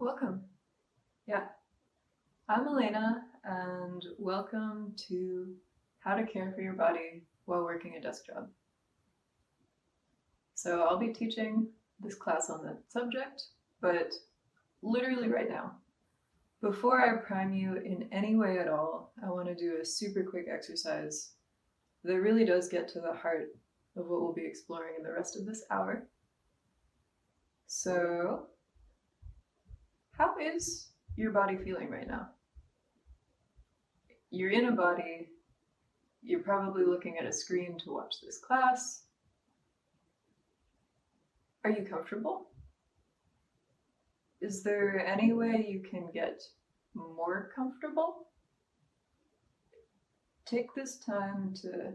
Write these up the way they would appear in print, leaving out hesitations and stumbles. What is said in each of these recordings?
Welcome. Yeah, I'm Elena, and welcome to How to Care for Your Body While Working a Desk Job. So, I'll be teaching this class on the subject, but literally right now. Before I prime you in any way at all, I want to do a super quick exercise that really does get to the heart of what we'll be exploring in the rest of this hour. So, how is your body feeling right now? You're in a body. You're probably looking at a screen to watch this class. Are you comfortable? Is there any way you can get more comfortable? Take this time to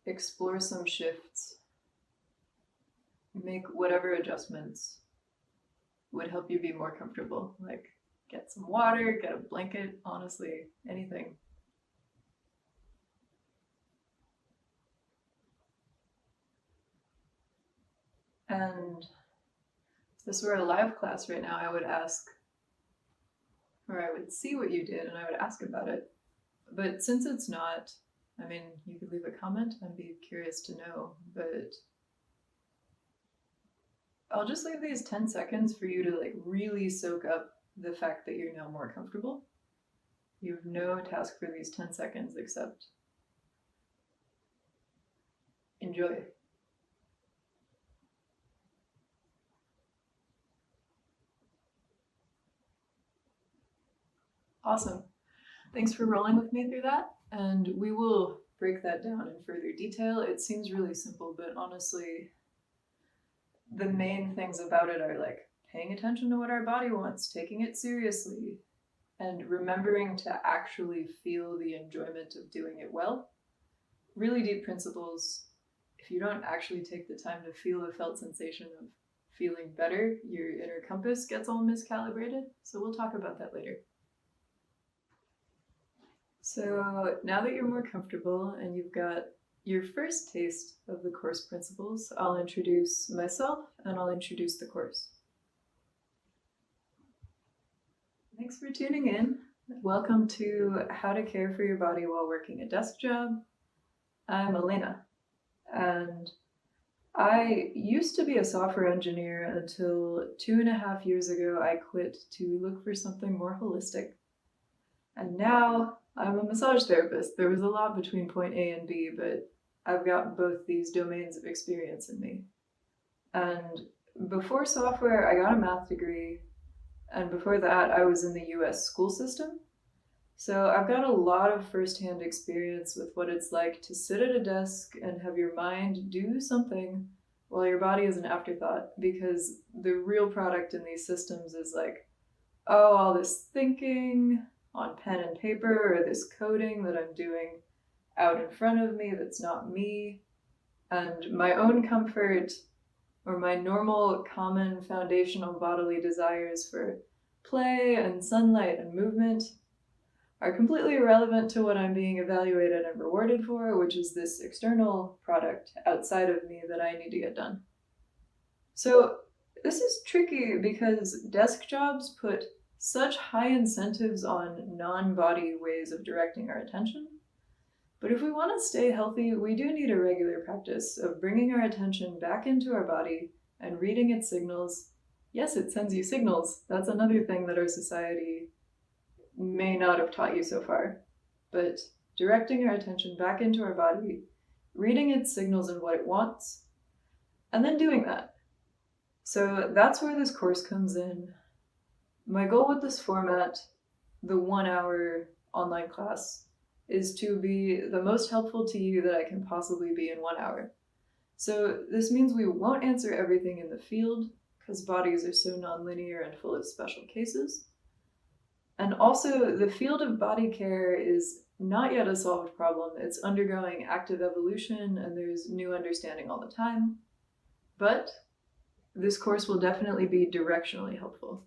explore some shifts, make whatever adjustments would help you be more comfortable, like get some water, get a blanket, honestly, anything. And if this were a live class right now, I would ask, or I would see what you did and I would ask about it. But since it's not, I mean, you could leave a comment. I'd be curious to know, but I'll just leave these 10 seconds for you to like really soak up the fact that you're now more comfortable. You have no task for these 10 seconds except enjoy. Awesome. Thanks for rolling with me through that, and we will break that down in further detail. It seems really simple, but honestly, the main things about it are like paying attention to what our body wants, taking it seriously, and remembering to actually feel the enjoyment of doing it well. Really deep principles. If you don't actually take the time to feel the felt sensation of feeling better, your inner compass gets all miscalibrated. So we'll talk about that later. So now that you're more comfortable and you've got your first taste of the course principles, I'll introduce myself and I'll introduce the course. Thanks for tuning in. Welcome to How to Care for Your Body While Working a Desk Job. I'm Elena, and I used to be a software engineer until 2.5 years ago. I quit to look for something more holistic. And now I'm a massage therapist. There was a lot between point A and B, but I've got both these domains of experience in me. And before software, I got a math degree. And before that, I was in the US school system. So I've got a lot of firsthand experience with what it's like to sit at a desk and have your mind do something while your body is an afterthought, because the real product in these systems is like, oh, all this thinking on pen and paper, or this coding that I'm doing out in front of me that's not me, and my own comfort or my normal common foundational bodily desires for play and sunlight and movement are completely irrelevant to what I'm being evaluated and rewarded for, which is this external product outside of me that I need to get done. So this is tricky because desk jobs put such high incentives on non-body ways of directing our attention. But if we want to stay healthy, we do need a regular practice of bringing our attention back into our body and reading its signals. Yes, it sends you signals. That's another thing that our society may not have taught you so far. But directing our attention back into our body, reading its signals and what it wants, and then doing that. So that's where this course comes in. My goal with this format, the 1-hour online class, is to be the most helpful to you that I can possibly be in 1 hour. So this means we won't answer everything in the field, because bodies are so nonlinear and full of special cases. And also, the field of body care is not yet a solved problem. It's undergoing active evolution, and there's new understanding all the time. But this course will definitely be directionally helpful.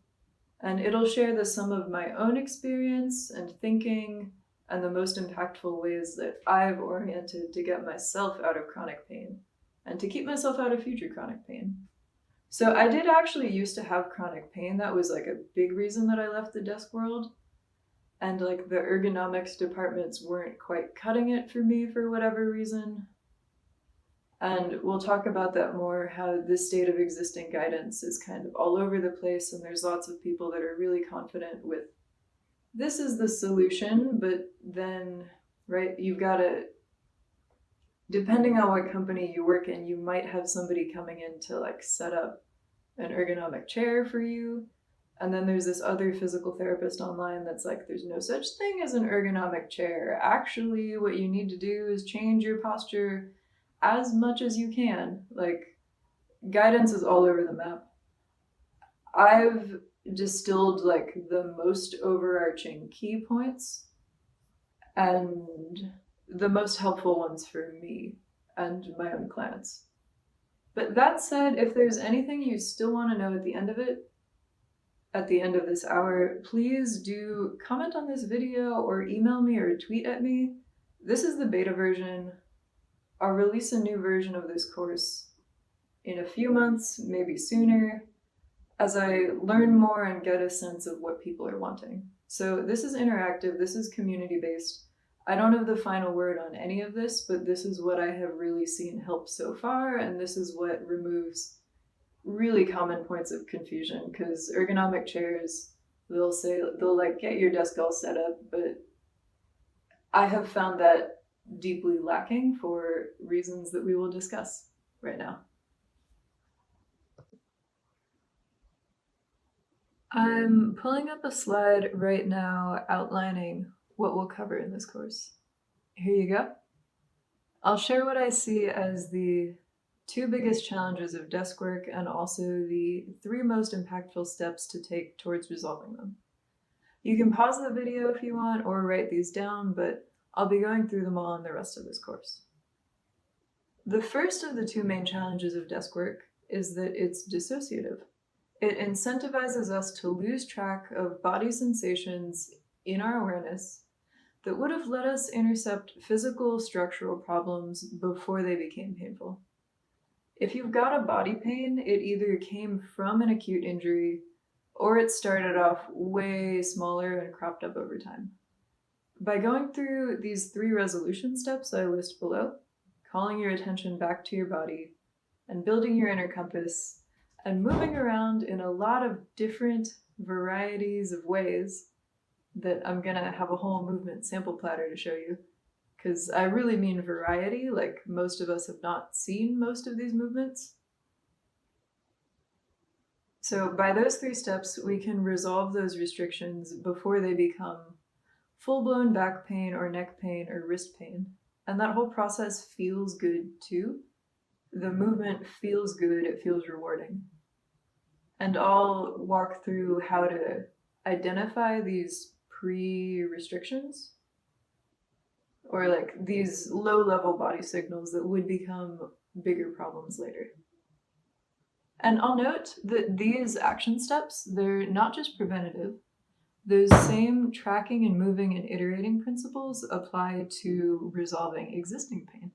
And it'll share the sum of my own experience and thinking and the most impactful ways that I've oriented to get myself out of chronic pain and to keep myself out of future chronic pain. So I did actually used to have chronic pain. That was like a big reason that I left the desk world. And like the ergonomics departments weren't quite cutting it for me for whatever reason. And we'll talk about that more, how the state of existing guidance is kind of all over the place, and there's lots of people that are really confident with this is the solution, but then, right, you've got to, depending on what company you work in, you might have somebody coming in to like set up an ergonomic chair for you. And then there's this other physical therapist online that's like, there's no such thing as an ergonomic chair. Actually, what you need to do is change your posture as much as you can. Like, guidance is all over the map. I've distilled like the most overarching key points and the most helpful ones for me and my own clients. But that said, if there's anything you still want to know at the end of it, at the end of this hour, please do comment on this video or email me or tweet at me. This is the beta version. I'll release a new version of this course in a few months, maybe sooner, as I learn more and get a sense of what people are wanting. So this is interactive, this is community-based. I don't have the final word on any of this, but this is what I have really seen help so far, and this is what removes really common points of confusion, because ergonomic chairs, they'll like get your desk all set up, but I have found that deeply lacking for reasons that we will discuss right now. I'm pulling up a slide right now outlining what we'll cover in this course. Here you go. I'll share what I see as the two biggest challenges of desk work and also the 3 most impactful steps to take towards resolving them. You can pause the video if you want or write these down, but I'll be going through them all in the rest of this course. The first of the 2 main challenges of desk work is that it's dissociative. It incentivizes us to lose track of body sensations in our awareness that would have let us intercept physical structural problems before they became painful. If you've got a body pain, it either came from an acute injury or it started off way smaller and cropped up over time. By going through these 3 resolution steps I list below, calling your attention back to your body and building your inner compass, and moving around in a lot of different varieties of ways that I'm gonna have a whole movement sample platter to show you, because I really mean variety, like most of us have not seen most of these movements. So by those 3 steps, we can resolve those restrictions before they become full-blown back pain or neck pain or wrist pain. And that whole process feels good too. The movement feels good, it feels rewarding. And I'll walk through how to identify these pre-restrictions, or like these low-level body signals that would become bigger problems later. And I'll note that these action steps, they're not just preventative. Those same tracking and moving and iterating principles apply to resolving existing pain.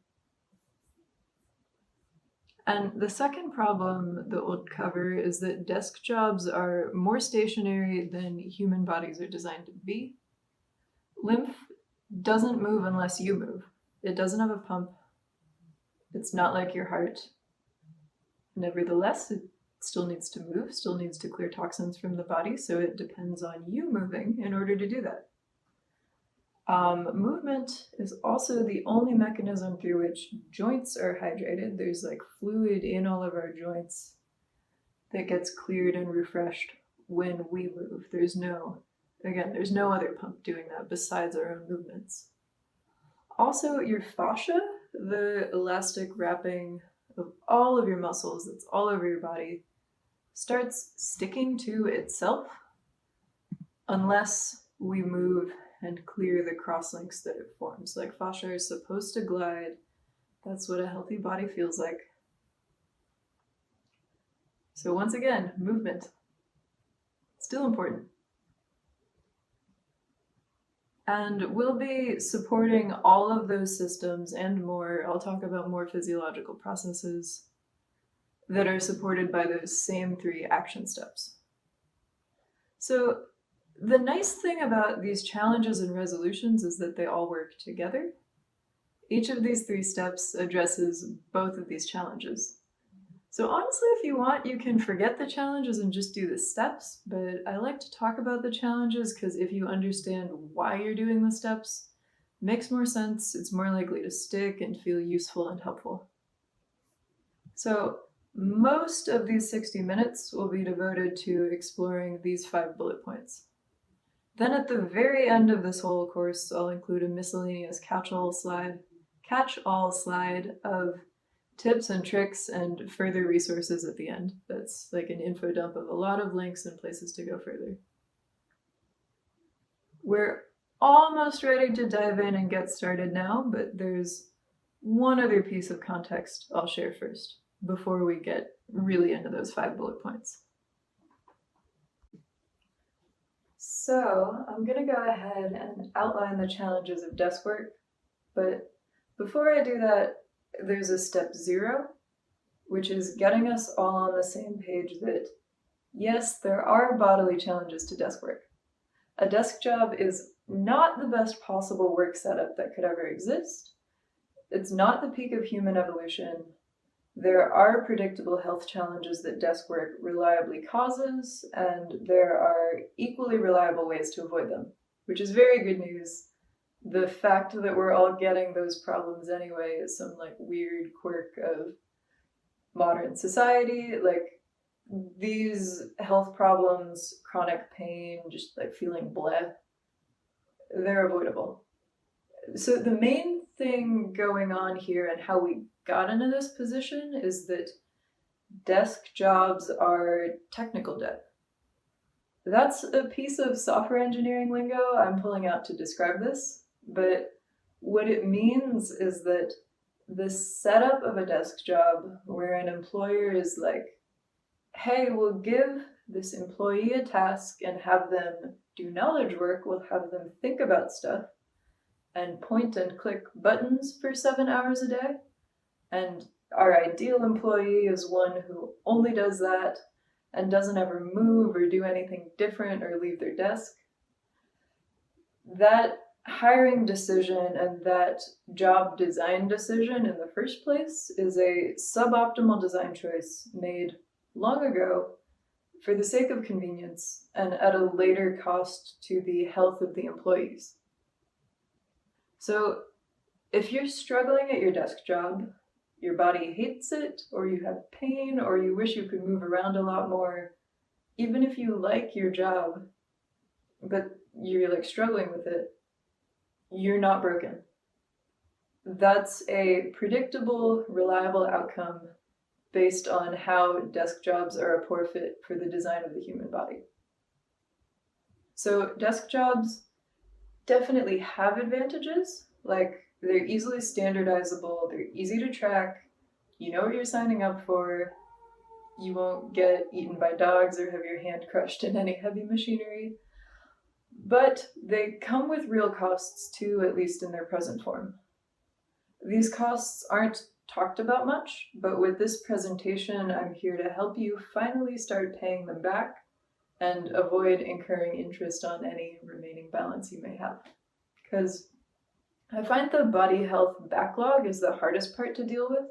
And the second problem that we'll cover is that desk jobs are more stationary than human bodies are designed to be. Lymph doesn't move unless you move. It doesn't have a pump. It's not like your heart. Nevertheless, it still needs to move, still needs to clear toxins from the body, so it depends on you moving in order to do that. Movement is also the only mechanism through which joints are hydrated. There's like fluid in all of our joints that gets cleared and refreshed when we move. There's no other pump doing that besides our own movements. Also, your fascia, the elastic wrapping of all of your muscles that's all over your body, starts sticking to itself unless we move and clear the crosslinks that it forms. Like, fascia is supposed to glide. That's what a healthy body feels like. So once again, movement. Still important. And we'll be supporting all of those systems and more. I'll talk about more physiological processes that are supported by those same 3 action steps. So the nice thing about these challenges and resolutions is that they all work together. Each of these 3 steps addresses both of these challenges. So honestly, if you want, you can forget the challenges and just do the steps, but I like to talk about the challenges because if you understand why you're doing the steps, it makes more sense, it's more likely to stick and feel useful and helpful. So most of these 60 minutes will be devoted to exploring these 5 bullet points. Then at the very end of this whole course, I'll include a miscellaneous catch-all slide of tips and tricks and further resources at the end. That's like an info dump of a lot of links and places to go further. We're almost ready to dive in and get started now, but there's one other piece of context I'll share first before we get really into those 5 bullet points. So I'm going to go ahead and outline the challenges of desk work, but before I do that, there's a step 0, which is getting us all on the same page that, yes, there are bodily challenges to desk work. A desk job is not the best possible work setup that could ever exist. It's not the peak of human evolution. There are predictable health challenges that desk work reliably causes, and there are equally reliable ways to avoid them, which is very good news. The fact that we're all getting those problems anyway is some like weird quirk of modern society. Like these health problems, chronic pain, just like feeling bleh, they're avoidable. So the main thing going on here and how we got into this position is that desk jobs are technical debt. That's a piece of software engineering lingo I'm pulling out to describe this. But what it means is that the setup of a desk job where an employer is like, hey, we'll give this employee a task and have them do knowledge work, we'll have them think about stuff and point and click buttons for 7 hours a day. And our ideal employee is one who only does that and doesn't ever move or do anything different or leave their desk. That hiring decision and that job design decision in the first place is a suboptimal design choice made long ago for the sake of convenience and at a later cost to the health of the employees. So if you're struggling at your desk job, your body hates it, or you have pain, or you wish you could move around a lot more, even if you like your job, but you're like struggling with it, you're not broken. That's a predictable, reliable outcome based on how desk jobs are a poor fit for the design of the human body. So desk jobs definitely have advantages, like they're easily standardizable, they're easy to track, you know what you're signing up for, you won't get eaten by dogs or have your hand crushed in any heavy machinery. But they come with real costs too, at least in their present form. These costs aren't talked about much, but with this presentation, I'm here to help you finally start paying them back and avoid incurring interest on any remaining balance you may have. Because I find the body health backlog is the hardest part to deal with,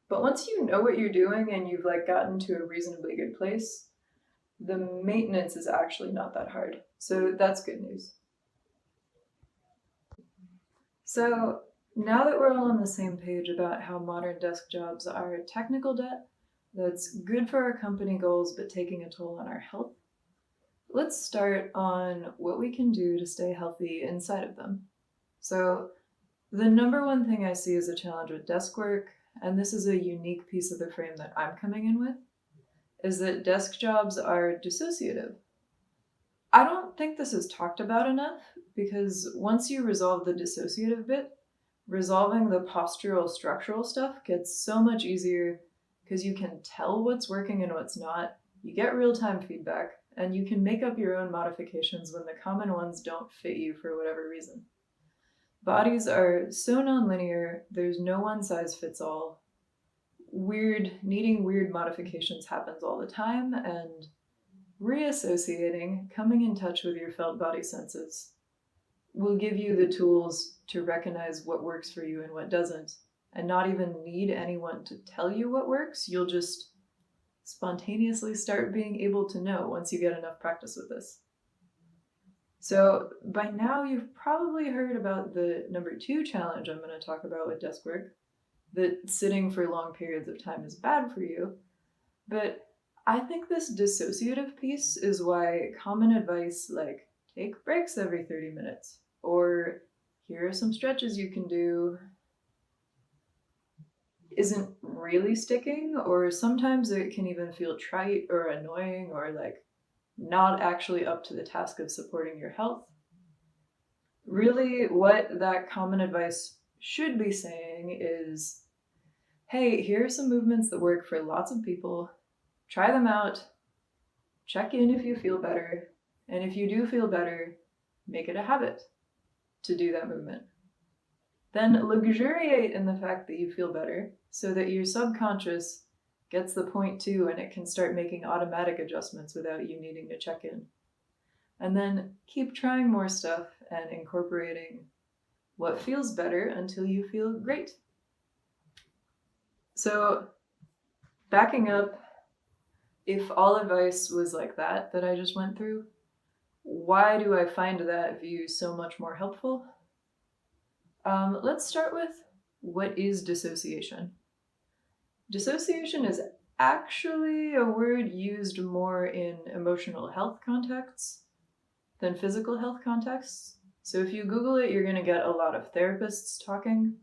but once you know what you're doing and you've like gotten to a reasonably good place, the maintenance is actually not that hard. So that's good news. So now that we're all on the same page about how modern desk jobs are technical debt that's good for our company goals but taking a toll on our health, let's start on what we can do to stay healthy inside of them. So the number one thing I see as a challenge with desk work, and this is a unique piece of the frame that I'm coming in with, is that desk jobs are dissociative. I don't think this is talked about enough because once you resolve the dissociative bit, resolving the postural structural stuff gets so much easier because you can tell what's working and what's not, you get real-time feedback, and you can make up your own modifications when the common ones don't fit you for whatever reason. Bodies are so nonlinear, there's no one size fits all. needing weird modifications happens all the time, and reassociating, coming in touch with your felt body senses, will give you the tools to recognize what works for you and what doesn't, and not even need anyone to tell you what works. You'll just spontaneously start being able to know once you get enough practice with this. So by now you've probably heard about the number 2 challenge I'm going to talk about with desk work, that sitting for long periods of time is bad for you. But I think this dissociative piece is why common advice like take breaks every 30 minutes, or here are some stretches you can do, isn't really sticking, or sometimes it can even feel trite or annoying or like not actually up to the task of supporting your health. Really, what that common advice should be saying is, hey, here are some movements that work for lots of people. Try them out. Check in if you feel better. And if you do feel better, make it a habit to do that movement. Then luxuriate in the fact that you feel better so that your subconscious gets the point too, and it can start making automatic adjustments without you needing to check in. And then keep trying more stuff and incorporating what feels better until you feel great. So backing up, if all advice was like that I just went through, why do I find that view so much more helpful? Let's start with, what is dissociation? Dissociation is actually a word used more in emotional health contexts than physical health contexts. So if you Google it, you're going to get a lot of therapists talking.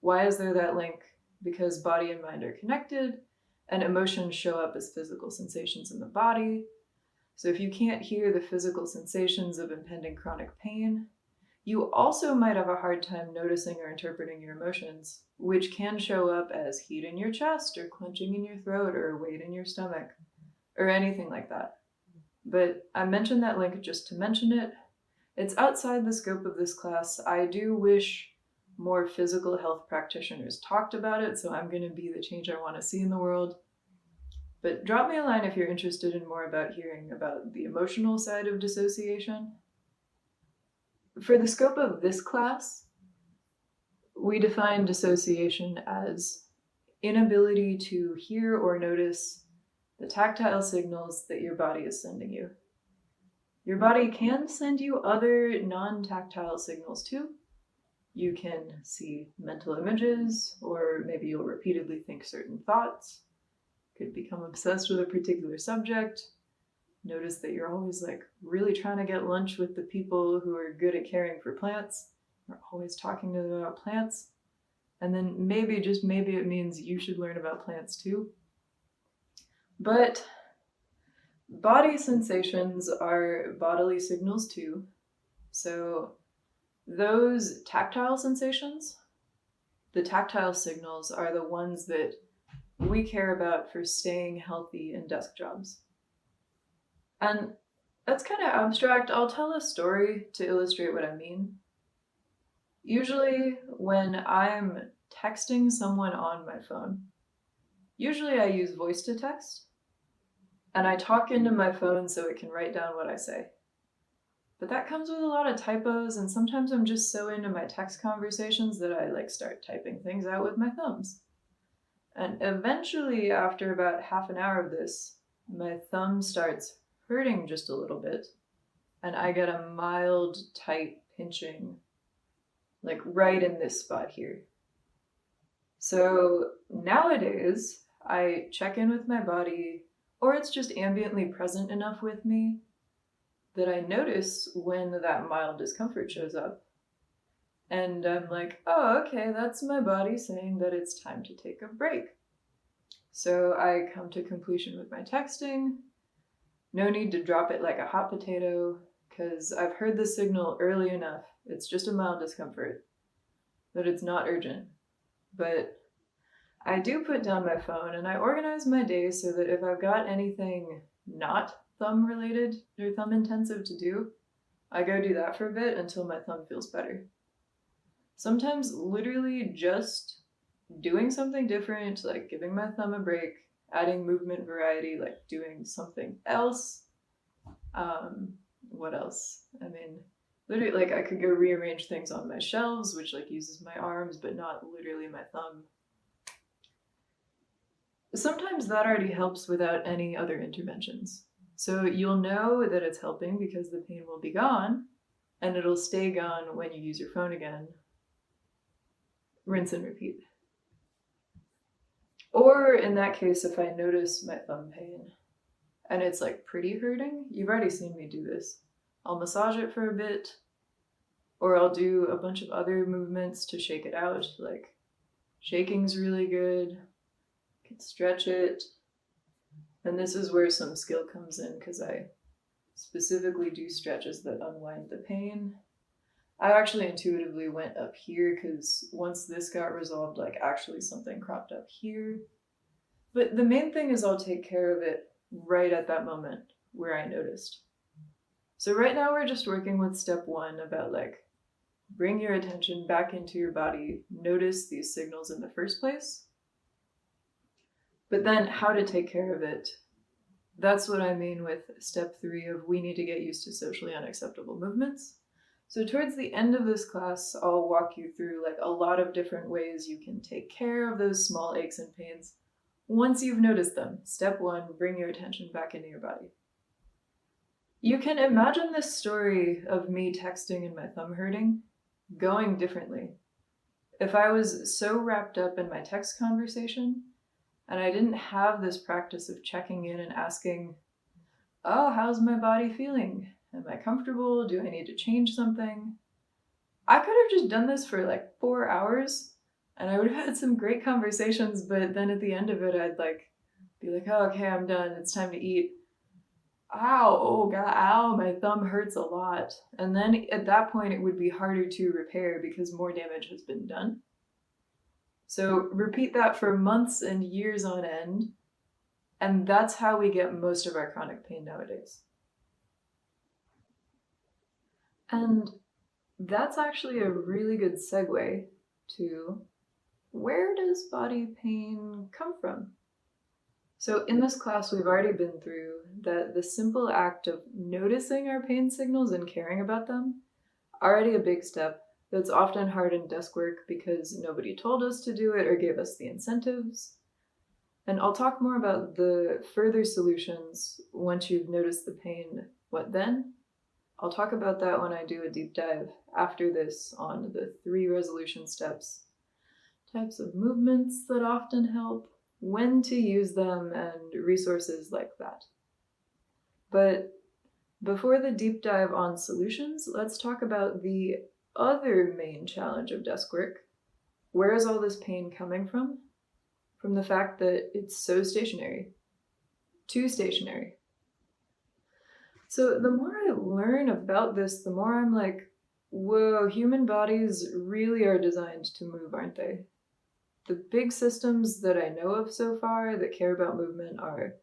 Why is there that link? Because body and mind are connected, and emotions show up as physical sensations in the body. So if you can't hear the physical sensations of impending chronic pain, you also might have a hard time noticing or interpreting your emotions, which can show up as heat in your chest or clenching in your throat or weight in your stomach or anything like that. But I mentioned that link just to mention it. It's outside the scope of this class. I do wish more physical health practitioners talked about it, so I'm going to be the change I want to see in the world. But drop me a line if you're interested in more about hearing about the emotional side of dissociation. For the scope of this class, we define dissociation as inability to hear or notice the tactile signals that your body is sending you. Your body can send you other non-tactile signals too. You can see mental images, or maybe you'll repeatedly think certain thoughts, could become obsessed with a particular subject, notice that you're always like really trying to get lunch with the people who are good at caring for plants, or always talking to them about plants. And then maybe, just maybe, it means you should learn about plants too. But body sensations are bodily signals too. So those tactile sensations, the tactile signals are the ones that we care about for staying healthy in desk jobs. And that's kind of abstract. I'll tell a story to illustrate what I mean. Usually when I'm texting someone on my phone, usually I use voice to text, and I talk into my phone so it can write down what I say. But that comes with a lot of typos, and sometimes I'm just so into my text conversations that I start typing things out with my thumbs. And eventually, after about half an hour of this, my thumb starts hurting just a little bit, and I get a mild, tight pinching, like right in this spot here. So nowadays, I check in with my body, or it's just ambiently present enough with me that I notice when that mild discomfort shows up. And I'm like, oh, okay, that's my body saying that it's time to take a break. So I come to completion with my texting. No need to drop it like a hot potato, because I've heard the signal early enough. It's just a mild discomfort, that it's not urgent. But I do put down my phone, and I organize my day so that if I've got anything not thumb related or thumb intensive to do, I go do that for a bit until my thumb feels better. Sometimes literally just doing something different, like giving my thumb a break, adding movement variety, like doing something else. What else? I mean, literally, like I could go rearrange things on my shelves, which like uses my arms, but not literally my thumb. Sometimes that already helps without any other interventions. So you'll know that it's helping because the pain will be gone, and it'll stay gone when you use your phone again. Rinse and repeat. Or in that case, if I notice my thumb pain and it's like pretty hurting, you've already seen me do this. I'll massage it for a bit, or I'll do a bunch of other movements to shake it out, like shaking's really good. You can stretch it. And this is where some skill comes in because I specifically do stretches that unwind the pain. I actually intuitively went up here because once this got resolved, like actually something cropped up here. But the main thing is I'll take care of it right at that moment where I noticed. So right now we're just working with step 1 about like bring your attention back into your body, notice these signals in the first place. But then how to take care of it. That's what I mean with step 3 of we need to get used to socially unacceptable movements. So towards the end of this class, I'll walk you through like a lot of different ways you can take care of those small aches and pains once you've noticed them. Step 1, bring your attention back into your body. You can imagine this story of me texting and my thumb hurting going differently. If I was so wrapped up in my text conversation and I didn't have this practice of checking in and asking, oh, how's my body feeling? Am I comfortable? Do I need to change something? I could have just done this for like 4 hours and I would have had some great conversations, but then at the end of it, I'd like be like, oh, okay, I'm done. It's time to eat. Ow, oh god, ow, my thumb hurts a lot. And then at that point, it would be harder to repair because more damage has been done. So repeat that for months and years on end. And that's how we get most of our chronic pain nowadays. And that's actually a really good segue to where does body pain come from? So in this class, we've already been through that the simple act of noticing our pain signals and caring about them, already a big step that's often hard in desk work because nobody told us to do it or gave us the incentives. And I'll talk more about the further solutions once you've noticed the pain. What then? I'll talk about that when I do a deep dive after this on the 3 resolution steps, types of movements that often help, when to use them, and resources like that. But before the deep dive on solutions, let's talk about the other main challenge of desk work. Where is all this pain coming from? From the fact that it's so stationary. Too stationary. So the more I learn about this, the more I'm like, whoa, human bodies really are designed to move, aren't they? The big systems that I know of so far that care about movement are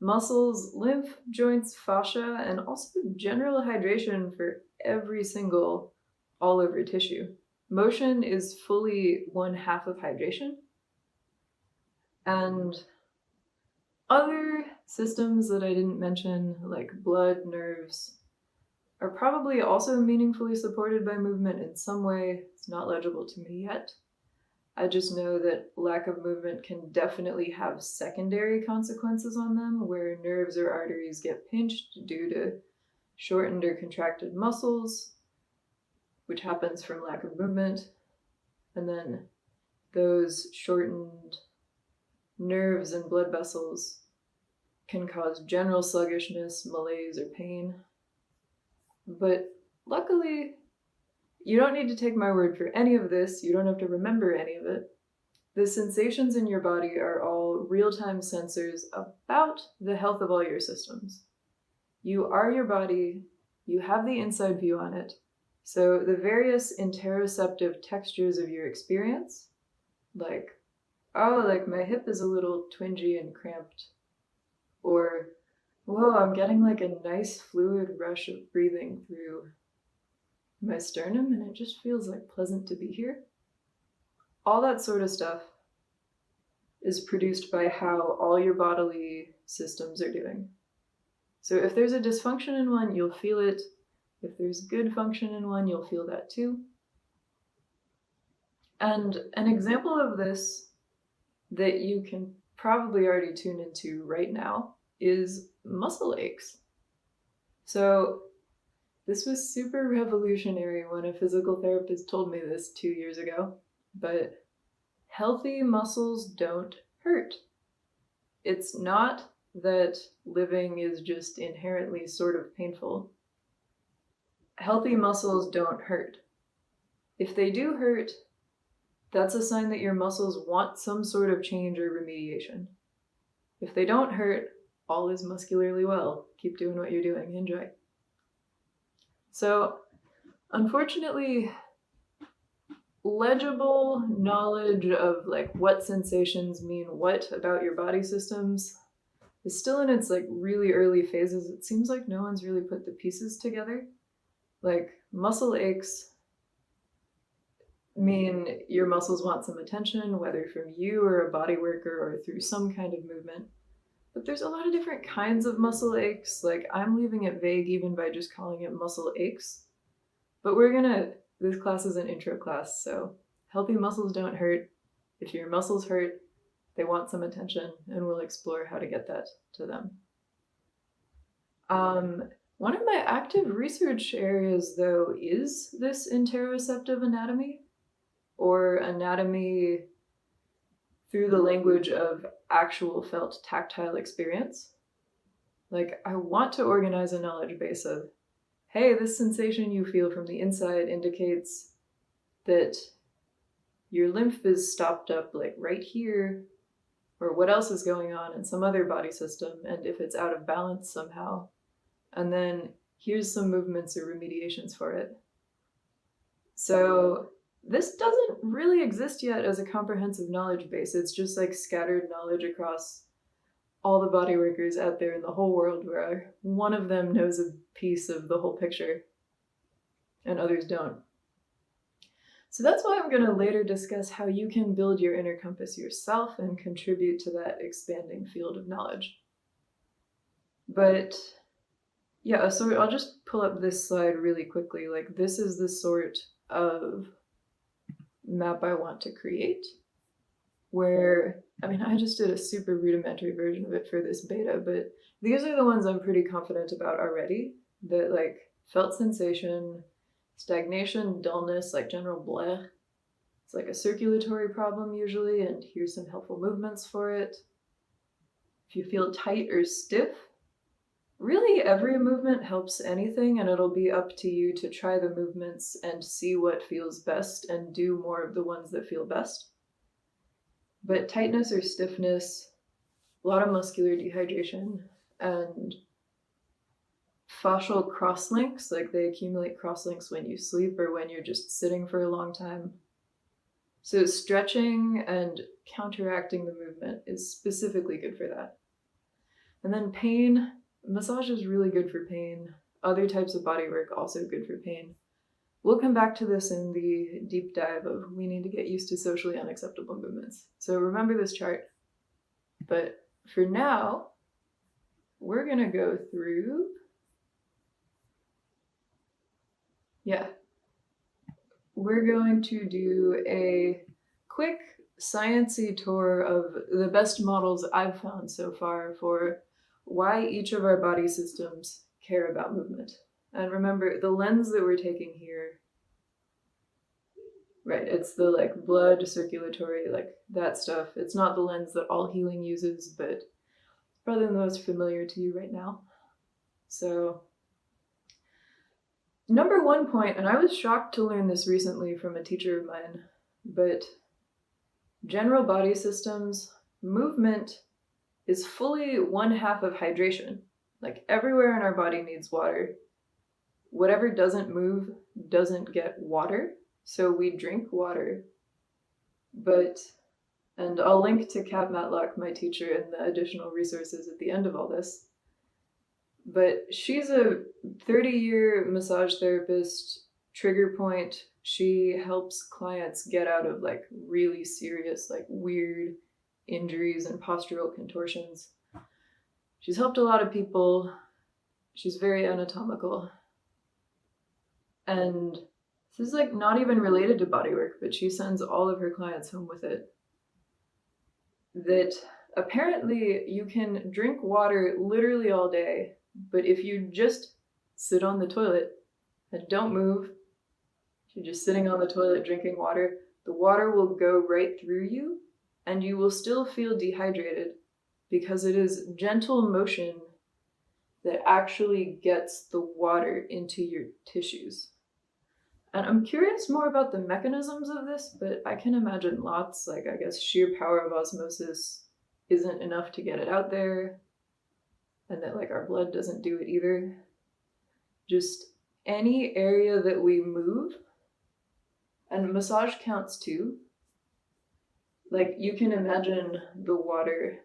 muscles, lymph, joints, fascia, and also general hydration for every single all over tissue. Motion is fully 1/2 of hydration. And other systems that I didn't mention, like blood, nerves, are probably also meaningfully supported by movement in some way. It's not legible to me yet. I just know that lack of movement can definitely have secondary consequences on them, where nerves or arteries get pinched due to shortened or contracted muscles, which happens from lack of movement. And then those shortened nerves and blood vessels can cause general sluggishness, malaise, or pain. But luckily, you don't need to take my word for any of this. You don't have to remember any of it. The sensations in your body are all real-time sensors about the health of all your systems. You are your body. You have the inside view on it. So the various interoceptive textures of your experience, like, oh, like my hip is a little twingy and cramped, or, whoa, I'm getting like a nice fluid rush of breathing through my sternum and it just feels like pleasant to be here. All that sort of stuff is produced by how all your bodily systems are doing. So if there's a dysfunction in one, you'll feel it. If there's good function in one, you'll feel that too. And an example of this that you can probably already tune into right now is muscle aches. So this was super revolutionary when a physical therapist told me this 2 years ago, but healthy muscles don't hurt. It's not that living is just inherently sort of painful. Healthy muscles don't hurt. If they do hurt, that's a sign that your muscles want some sort of change or remediation. If they don't hurt, all is muscularly well. Keep doing what you're doing. Enjoy. So, unfortunately, legible knowledge of like what sensations mean what about your body systems is still in its like really early phases. It seems like no one's really put the pieces together. Like muscle aches mean your muscles want some attention, whether from you or a body worker or through some kind of movement. But there's a lot of different kinds of muscle aches. Like I'm leaving it vague even by just calling it muscle aches. But this class is an intro class, so healthy muscles don't hurt. If your muscles hurt, they want some attention, and we'll explore how to get that to them. One of my active research areas, though, is this interoceptive anatomy, or anatomy through the language of actual felt tactile experience. Like, I want to organize a knowledge base of, hey, this sensation you feel from the inside indicates that your lymph is stopped up like right here, or what else is going on in some other body system, and if it's out of balance somehow. And then here's some movements or remediations for it. So this doesn't really exist yet as a comprehensive knowledge base. It's just like scattered knowledge across all the body workers out there in the whole world, where one of them knows a piece of the whole picture and others don't. So that's why I'm going to later discuss how you can build your inner compass yourself and contribute to that expanding field of knowledge. But yeah, so I'll just pull up this slide really quickly. Like, this is the sort of map I want to create, where, I mean, I just did a super rudimentary version of it for this beta, but these are the ones I'm pretty confident about already, that like felt sensation, stagnation, dullness, like general bleh. It's like a circulatory problem usually, and here's some helpful movements for it. If you feel tight or stiff, really every movement helps anything, and it'll be up to you to try the movements and see what feels best and do more of the ones that feel best. But tightness or stiffness, a lot of muscular dehydration, and fascial crosslinks, like they accumulate crosslinks when you sleep or when you're just sitting for a long time. So stretching and counteracting the movement is specifically good for that. And then pain, massage is really good for pain. Other types of body work also good for pain. We'll come back to this in the deep dive of we need to get used to socially unacceptable movements. So remember this chart. But for now, we're going to go through, we're going to do a quick sciencey tour of the best models I've found so far for why each of our body systems care about movement. And remember, the lens that we're taking here, right, it's the like blood, circulatory, like that stuff. It's not the lens that all healing uses, but probably the most familiar to you right now. So, number one point, and I was shocked to learn this recently from a teacher of mine, but general body systems, movement is fully one half of hydration. Like everywhere in our body needs water. Whatever doesn't move doesn't get water, so we drink water. And I'll link to Kat Matlock, my teacher, and the additional resources at the end of all this. But she's a 30-year massage therapist, trigger point. She helps clients get out of like really serious, like weird injuries and postural contortions. She's helped a lot of people. She's very anatomical. And this is like not even related to bodywork, but she sends all of her clients home with it. That apparently you can drink water literally all day, but if you just sit on the toilet and don't move, if you're just sitting on the toilet drinking water, the water will go right through you and you will still feel dehydrated because it is gentle motion that actually gets the water into your tissues. And I'm curious more about the mechanisms of this, but I can imagine lots, like I guess sheer power of osmosis isn't enough to get it out there, and that like our blood doesn't do it either. Just any area that we move, and massage counts too. Like you can imagine the water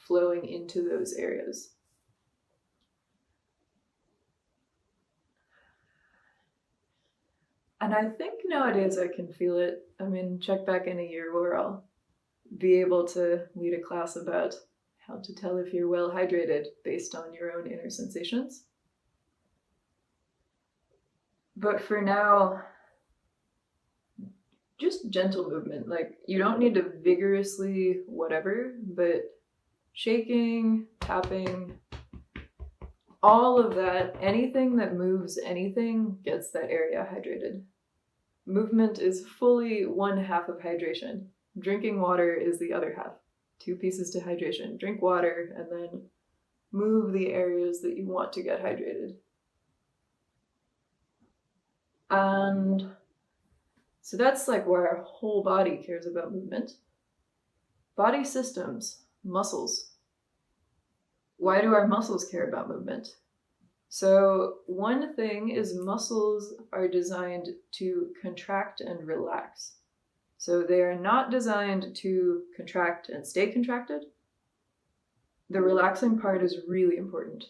flowing into those areas. And I think nowadays I can feel it. I mean, check back in a year where I'll be able to lead a class about how to tell if you're well hydrated based on your own inner sensations. But for now, just gentle movement. Like you don't need to vigorously whatever, but shaking, tapping, all of that, anything that moves anything gets that area hydrated. Movement is fully one half of hydration. Drinking water is the other half. 2 pieces to hydration. Drink water and then move the areas that you want to get hydrated. And so that's like where our whole body cares about movement. Body systems, muscles. Why do our muscles care about movement? So one thing is muscles are designed to contract and relax. So they are not designed to contract and stay contracted. The relaxing part is really important.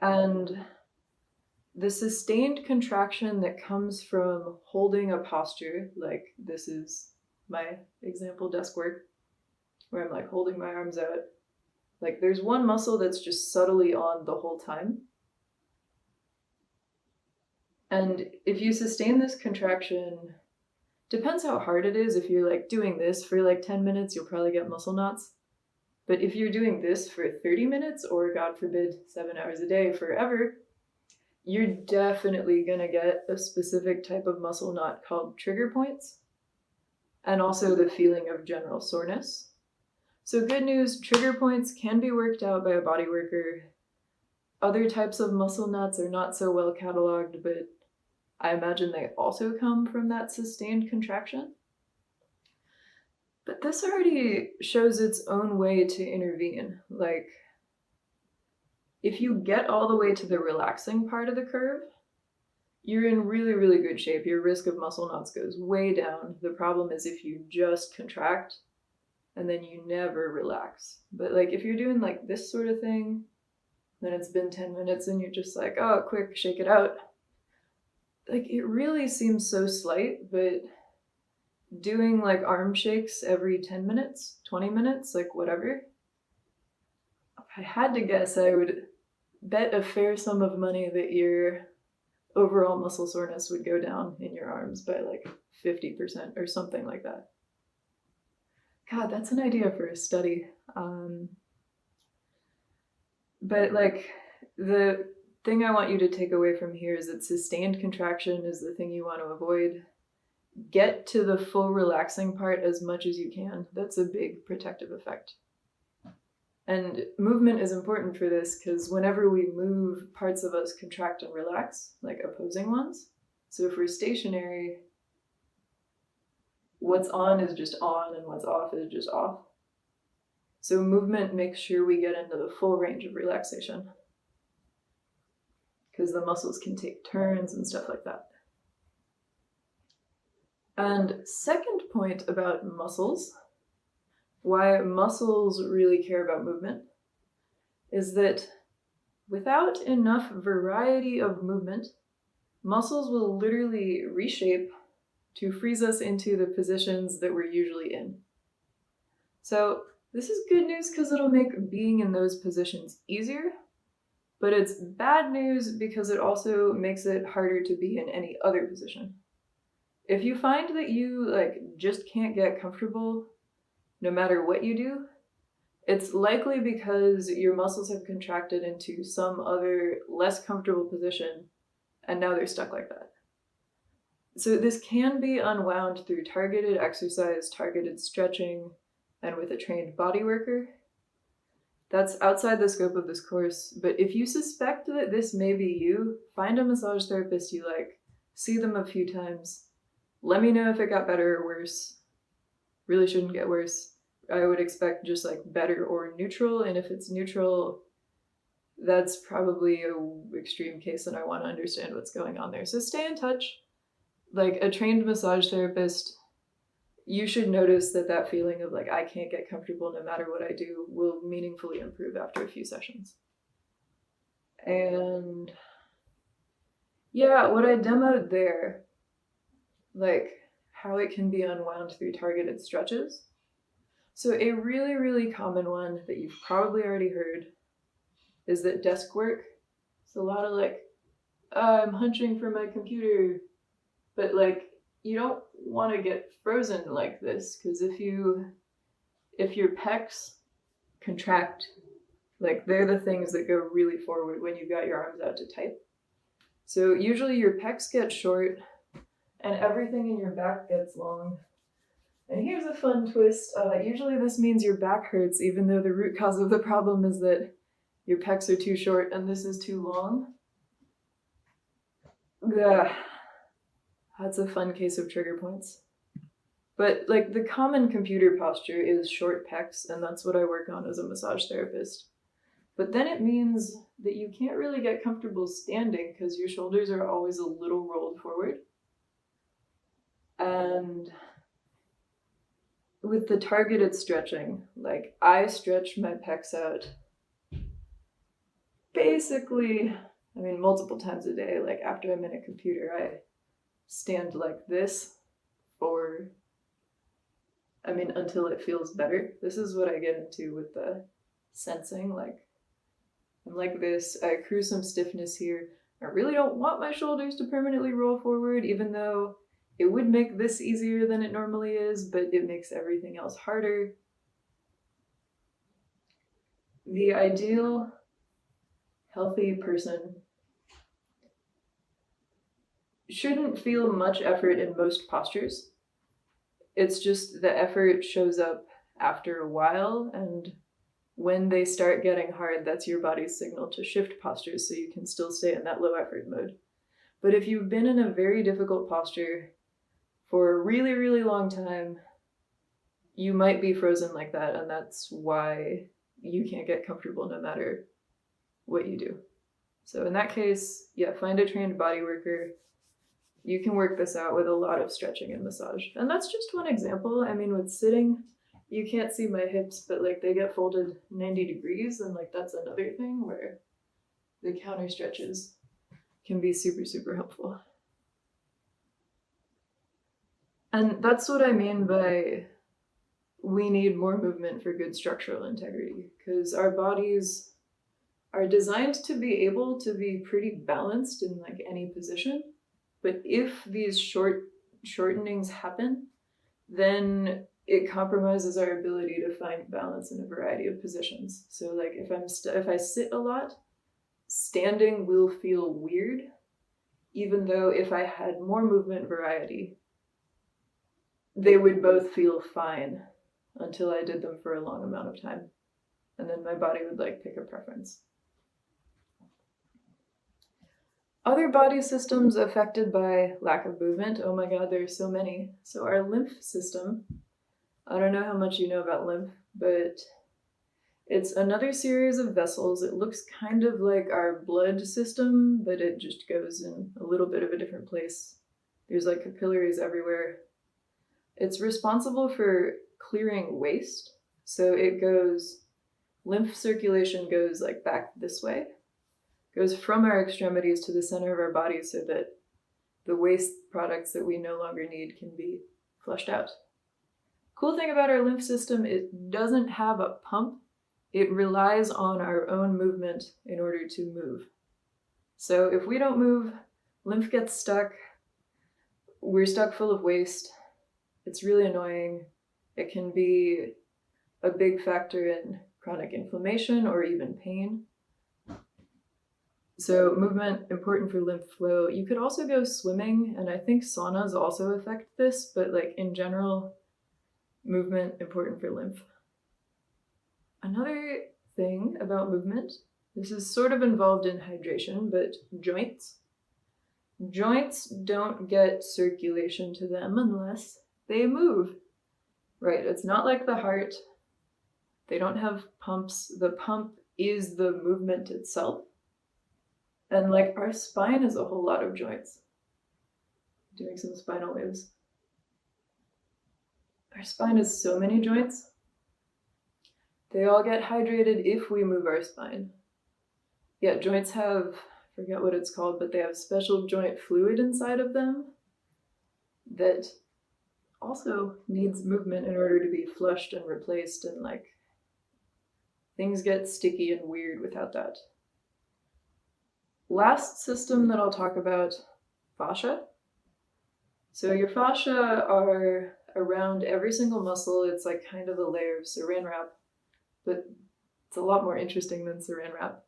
And the sustained contraction that comes from holding a posture, like this is my example desk work, where I'm like holding my arms out. Like there's one muscle that's just subtly on the whole time. And if you sustain this contraction, depends how hard it is. If you're like doing this for like 10 minutes, you'll probably get muscle knots. But if you're doing this for 30 minutes, or God forbid, 7 hours a day forever, you're definitely gonna get a specific type of muscle knot called trigger points, and also the feeling of general soreness. So good news, trigger points can be worked out by a body worker. Other types of muscle knots are not so well cataloged, but I imagine they also come from that sustained contraction. But this already shows its own way to intervene. Like, if you get all the way to the relaxing part of the curve, you're in really, really good shape. Your risk of muscle knots goes way down. The problem is if you just contract and then you never relax. But like if you're doing like this sort of thing, then it's been 10 minutes and you're just like, oh, quick, shake it out. Like it really seems so slight, but doing like arm shakes every 10 minutes, 20 minutes, like whatever. If I had to guess, I would bet a fair sum of money that your overall muscle soreness would go down in your arms by like 50% or something like that. God, that's an idea for a study. But like the thing I want you to take away from here is that sustained contraction is the thing you want to avoid. Get to the full relaxing part as much as you can. That's a big protective effect. And movement is important for this because whenever we move, parts of us contract and relax, like opposing ones. So if we're stationary, what's on is just on and what's off is just off. So movement makes sure we get into the full range of relaxation because the muscles can take turns and stuff like that. And second point about muscles, why muscles really care about movement, is that without enough variety of movement, muscles will literally reshape to freeze us into the positions that we're usually in. So this is good news because it'll make being in those positions easier, but it's bad news because it also makes it harder to be in any other position. If you find that you just can't get comfortable no matter what you do, it's likely because your muscles have contracted into some other less comfortable position and now they're stuck like that. So this can be unwound through targeted exercise, targeted stretching, and with a trained body worker. That's outside the scope of this course, but if you suspect that this may be you, find a massage therapist you like, see them a few times. Let me know if it got better or worse. Really shouldn't get worse. I would expect just better or neutral, and if it's neutral, that's probably an extreme case and I want to understand what's going on there. So stay in touch. Like a trained massage therapist, you should notice that feeling of I can't get comfortable no matter what I do will meaningfully improve after a few sessions. And yeah, what I demoed there, how it can be unwound through targeted stretches. So a really, really common one that you've probably already heard is that desk work. It's a lot of I'm hunching for my computer, but you don't want to get frozen like this, because if your pecs contract, they're the things that go really forward when you've got your arms out to type. So usually your pecs get short and everything in your back gets long. And here's a fun twist. Usually this means your back hurts, even though the root cause of the problem is that your pecs are too short and this is too long. Ugh. That's a fun case of trigger points. But the common computer posture is short pecs, and that's what I work on as a massage therapist. But then it means that you can't really get comfortable standing because your shoulders are always a little rolled forward. And with the targeted stretching, I stretch my pecs out basically, multiple times a day. After I'm in a computer, I stand like this for, until it feels better. This is what I get into with the sensing. I'm like this, I accrue some stiffness here. I really don't want my shoulders to permanently roll forward, even though it would make this easier than it normally is, but it makes everything else harder. The ideal healthy person shouldn't feel much effort in most postures. It's just the effort shows up after a while, and when they start getting hard, that's your body's signal to shift postures so you can still stay in that low effort mode. But if you've been in a very difficult posture for a really, really long time, you might be frozen like that, and that's why you can't get comfortable no matter what you do. So in that case, find a trained body worker. You can work this out with a lot of stretching and massage. And that's just one example. With sitting, you can't see my hips, but they get folded 90 degrees, and that's another thing where the counter stretches can be super, super helpful. And that's what I mean by we need more movement for good structural integrity, because our bodies are designed to be able to be pretty balanced in any position. But if these shortenings happen, then it compromises our ability to find balance in a variety of positions. So if I sit a lot, standing will feel weird, even though if I had more movement variety, they would both feel fine until I did them for a long amount of time. And then my body would pick a preference. Other body systems affected by lack of movement. Oh my God, there's so many. So our lymph system, I don't know how much you know about lymph, but it's another series of vessels. It looks kind of like our blood system, but it just goes in a little bit of a different place. There's capillaries everywhere. It's responsible for clearing waste. So lymph circulation goes back this way. Goes from our extremities to the center of our body so that the waste products that we no longer need can be flushed out. Cool thing about our lymph system, it doesn't have a pump. It relies on our own movement in order to move. So if we don't move, lymph gets stuck. We're stuck full of waste. It's really annoying. It can be a big factor in chronic inflammation or even pain. So movement, important for lymph flow. You could also go swimming, and I think saunas also affect this, but like in general, movement, important for lymph. Another thing about movement, this is sort of involved in hydration, but joints. Joints don't get circulation to them unless they move. Right, it's not like the heart. They don't have pumps. The pump is the movement itself. And like our spine is a whole lot of joints. Doing some spinal waves. Our spine is so many joints. They all get hydrated if we move our spine. Yeah, joints have, I forget what it's called, but they have special joint fluid inside of them that also needs movement in order to be flushed and replaced, and like things get sticky and weird without that. Last system that I'll talk about, fascia. So your fascia are around every single muscle. It's like kind of a layer of saran wrap, but it's a lot more interesting than saran wrap.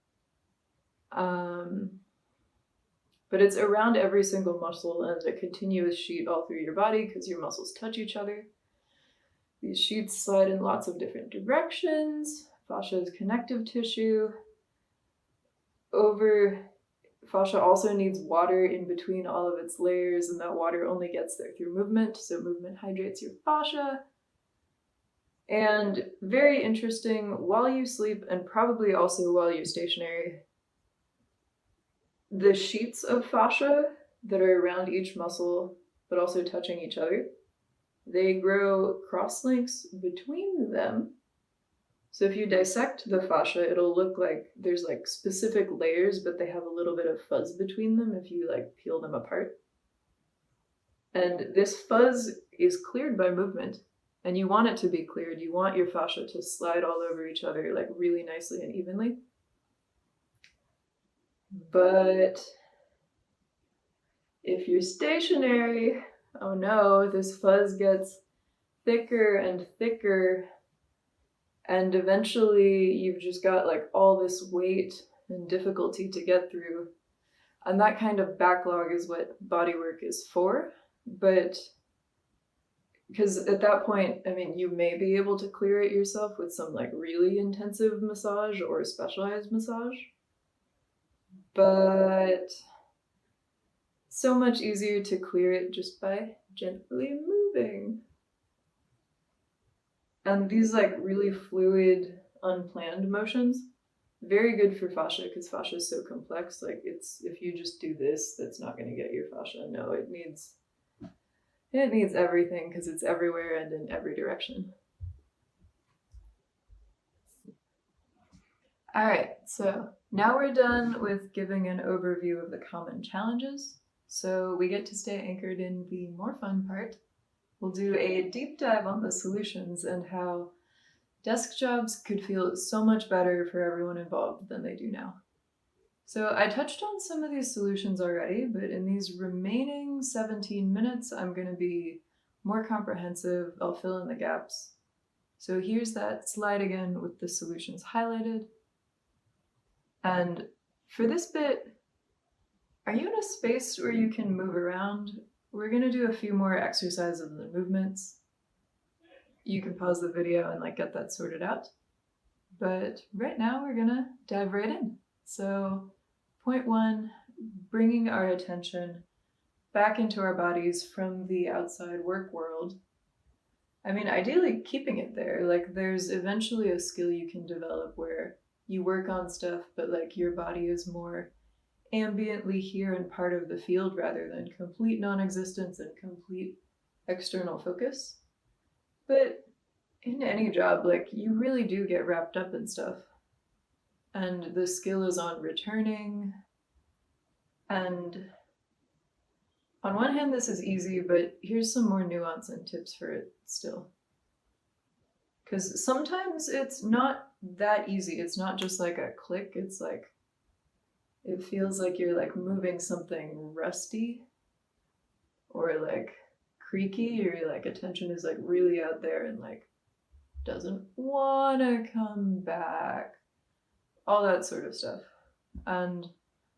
But it's around every single muscle and a continuous sheet all through your body because your muscles touch each other. These sheets slide in lots of different directions. Fascia is connective tissue. Fascia also needs water in between all of its layers, and that water only gets there through movement, so movement hydrates your fascia. And very interesting, while you sleep, and probably also while you're stationary, the sheets of fascia that are around each muscle, but also touching each other, they grow cross-links between them. So if you dissect the fascia, it'll look like there's like specific layers, but they have a little bit of fuzz between them if you like peel them apart. And this fuzz is cleared by movement, and you want it to be cleared. You want your fascia to slide all over each other like really nicely and evenly. But if you're stationary, oh no, this fuzz gets thicker and thicker, and eventually you've just got like all this weight and difficulty to get through. And that kind of backlog is what bodywork is for. But because at that point, I mean, you may be able to clear it yourself with some like really intensive massage or specialized massage. But so much easier to clear it just by gently moving. And these like really fluid, unplanned motions, very good for fascia because fascia is so complex. Like if you just do this, that's not going to get your fascia. No, it needs everything because it's everywhere and in every direction. All right, so now we're done with giving an overview of the common challenges. So we get to stay anchored in the more fun part. We'll do a deep dive on the solutions and how desk jobs could feel so much better for everyone involved than they do now. So I touched on some of these solutions already, but in these remaining 17 minutes, I'm going to be more comprehensive. I'll fill in the gaps. So here's that slide again with the solutions highlighted. And for this bit, are you in a space where you can move around? We're going to do a few more exercises of the movements. You can pause the video and like get that sorted out. But right now we're going to dive right in. So point 1, bringing our attention back into our bodies from the outside work world. I mean, ideally keeping it there. Like there's eventually a skill you can develop where you work on stuff, but like your body is more ambiently here and part of the field rather than complete non-existence and complete external focus. But in any job, like you really do get wrapped up in stuff. And the skill is on returning. And on one hand, this is easy, but here's some more nuance and tips for it still. Because sometimes it's not that easy. It's not just like a click, it's like it feels like you're like moving something rusty or like creaky, or your like attention is like really out there and like doesn't want to come back. All that sort of stuff. And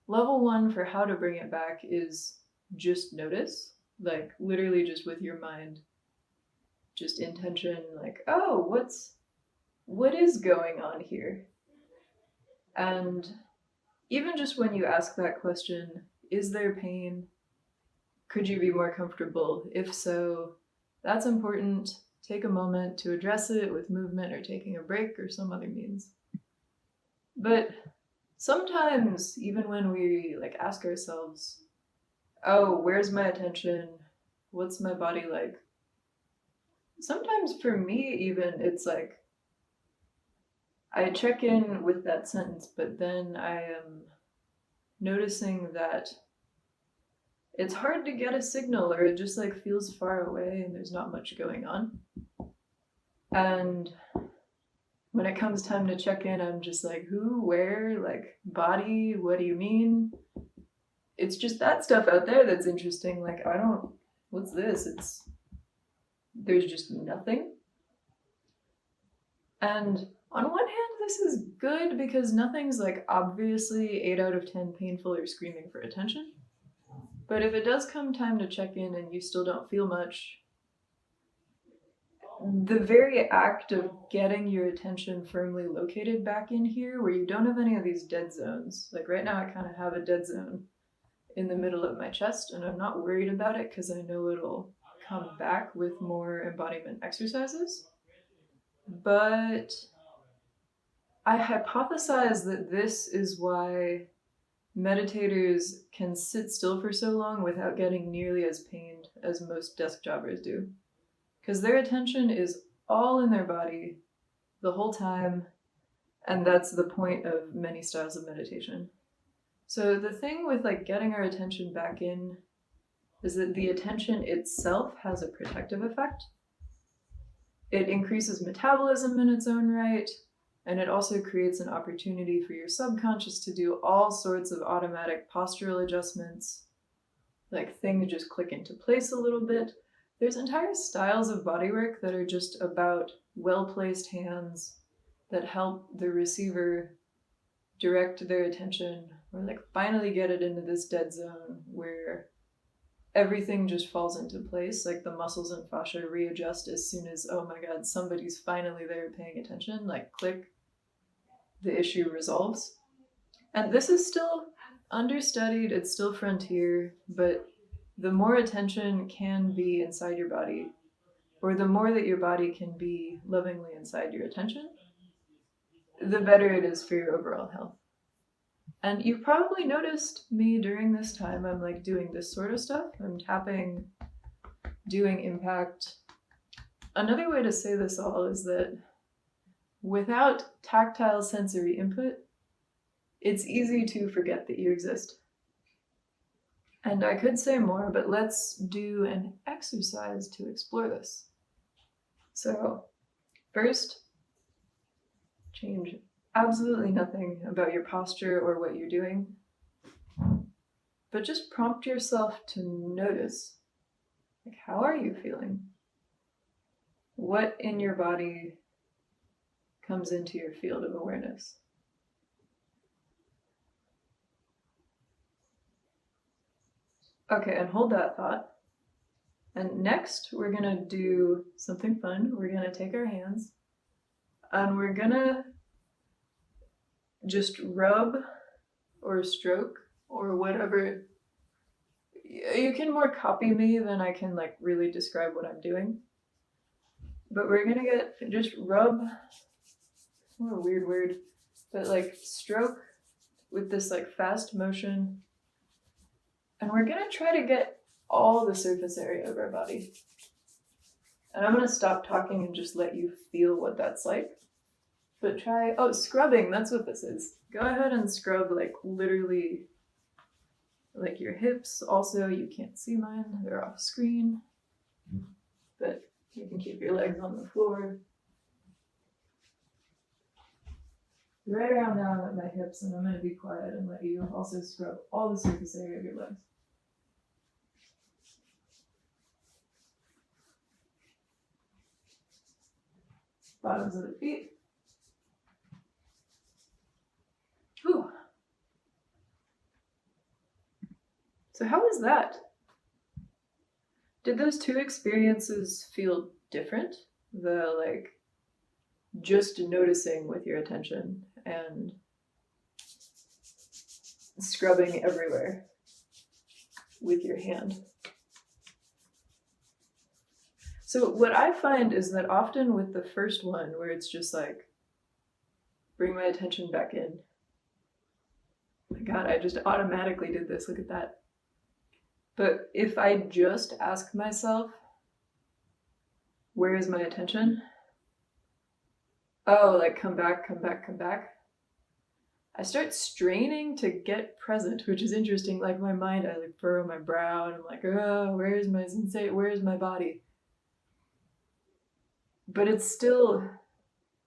level 1 for how to bring it back is just notice, like literally just with your mind, just intention, like, oh, what is going on here? And even just when you ask that question, is there pain? Could you be more comfortable? If so, that's important. Take a moment to address it with movement or taking a break or some other means. But sometimes, even when we like ask ourselves, oh, where's my attention? What's my body like? Sometimes for me, even, it's like I check in with that sentence, but then I am noticing that it's hard to get a signal, or it just like feels far away and there's not much going on. And when it comes time to check in, I'm just like, who, where, like body, what do you mean? It's just that stuff out there that's interesting. Like, what's this? There's just nothing. And on one hand, this is good because nothing's like obviously 8 out of 10 painful or screaming for attention. But if it does come time to check in and you still don't feel much, the very act of getting your attention firmly located back in here, where you don't have any of these dead zones, like right now I kind of have a dead zone in the middle of my chest, and I'm not worried about it because I know it'll come back with more embodiment exercises. But I hypothesize that this is why meditators can sit still for so long without getting nearly as pained as most desk jobbers do. Because their attention is all in their body the whole time, and that's the point of many styles of meditation. So the thing with like getting our attention back in is that the attention itself has a protective effect. It increases metabolism in its own right, and it also creates an opportunity for your subconscious to do all sorts of automatic postural adjustments, like things just click into place a little bit. There's entire styles of bodywork that are just about well-placed hands that help the receiver direct their attention, or like finally get it into this dead zone where everything just falls into place, like the muscles and fascia readjust as soon as, oh my god, somebody's finally there paying attention, like click, the issue resolves. And this is still understudied, it's still frontier, but the more attention can be inside your body, or the more that your body can be lovingly inside your attention, the better it is for your overall health. And you've probably noticed me during this time, I'm like doing this sort of stuff. I'm tapping, doing impact. Another way to say this all is that without tactile sensory input, it's easy to forget that you exist. And I could say more, but let's do an exercise to explore this. So first, change absolutely nothing about your posture or what you're doing, but just prompt yourself to notice, like, how are you feeling? What in your body comes into your field of awareness? Okay, and hold that thought. And next, we're gonna do something fun. We're gonna take our hands and we're gonna just rub or stroke or whatever. You can more copy me than I can like really describe what I'm doing. But we're gonna just rub, what a weird word, but like stroke with this like fast motion. And we're gonna try to get all the surface area of our body. And I'm gonna stop talking and just let you feel what that's like. But try, scrubbing, that's what this is. Go ahead and scrub like literally like your hips. Also, you can't see mine, they're off screen. But you can keep your legs on the floor. Right around now I'm at my hips, and I'm going to be quiet and let you also scrub all the surface area of your legs. Bottoms of the feet. Whew. So how was that? Did those two experiences feel different? The like just noticing with your attention and scrubbing everywhere with your hand. So what I find is that often with the first one, where it's just like, bring my attention back in. My God, I just automatically did this, look at that. But if I just ask myself, where is my attention? Oh, like come back, come back, come back. I start straining to get present, which is interesting. Like my mind, I like furrow my brow and I'm like, oh, where's my sensation? Where's my body? But it's still,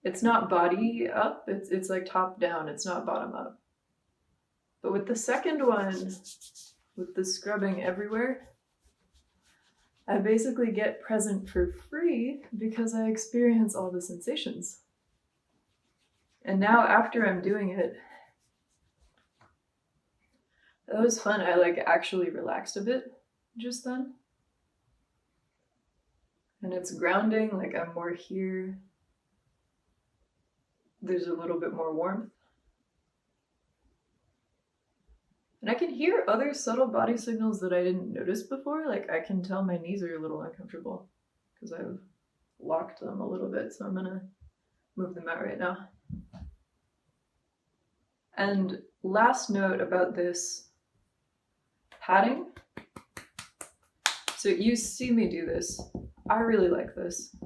it's not body up. It's like top down. It's not bottom up. But with the second one, with the scrubbing everywhere, I basically get present for free because I experience all the sensations. And now after I'm doing it, that was fun. I like actually relaxed a bit just then. And it's grounding, like I'm more here. There's a little bit more warmth. And I can hear other subtle body signals that I didn't notice before. Like I can tell my knees are a little uncomfortable because I've locked them a little bit. So I'm gonna move them out right now. And last note about this padding. So you see me do this. I really like this.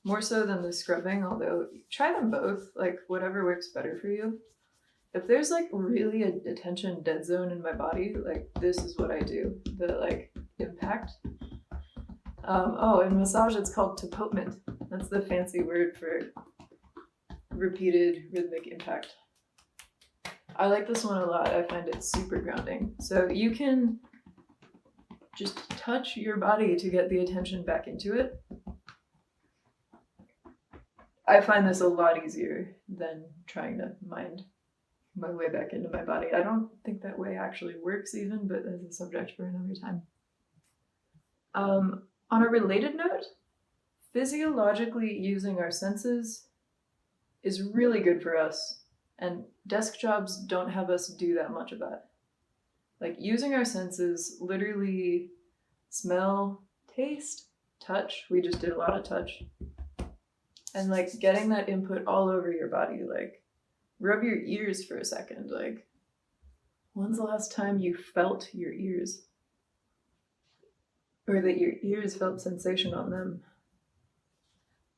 More so than the scrubbing, although try them both, like whatever works better for you. If there's like really a attention dead zone in my body, like this is what I do. The like impact. In massage it's called tapotement. That's the fancy word for repeated rhythmic impact. I like this one a lot. I find it super grounding. So you can just touch your body to get the attention back into it. I find this a lot easier than trying to mind my way back into my body. I don't think that way actually works even, but that's a subject for another time. On a related note, physiologically using our senses is really good for us, and desk jobs don't have us do that much of that. Like using our senses, literally smell, taste, touch. We just did a lot of touch. And like getting that input all over your body, like rub your ears for a second. Like, when's the last time you felt your ears? Or that your ears felt sensation on them?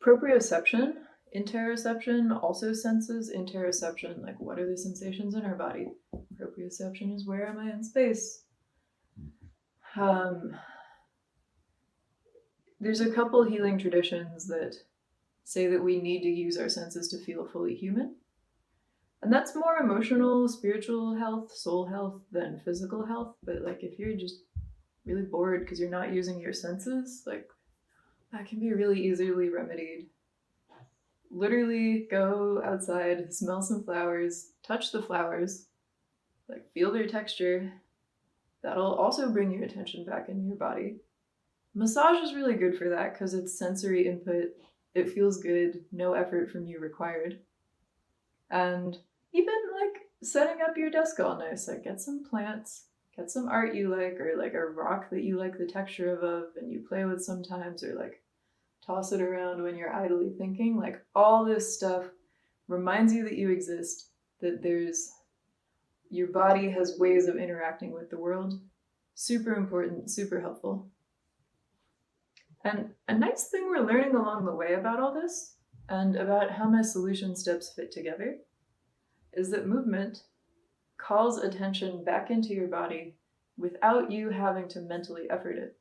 Proprioception, interoception also senses. Interoception, like what are the sensations in our body? Proprioception is where am I in space? There's a couple healing traditions that say that we need to use our senses to feel fully human. And that's more emotional, spiritual health, soul health than physical health. But like if you're just really bored because you're not using your senses, like that can be really easily remedied. Literally go outside, smell some flowers, touch the flowers, like feel their texture. That'll also bring your attention back into your body. Massage is really good for that because it's sensory input. It feels good, no effort from you required. And even like setting up your desk all nice, like get some plants, get some art you like, or like a rock that you like the texture of and you play with sometimes, or like toss it around when you're idly thinking. Like all this stuff reminds you that you exist, that your body has ways of interacting with the world. Super important, super helpful. And a nice thing we're learning along the way about all this, and about how my solution steps fit together, is that movement calls attention back into your body without you having to mentally effort it.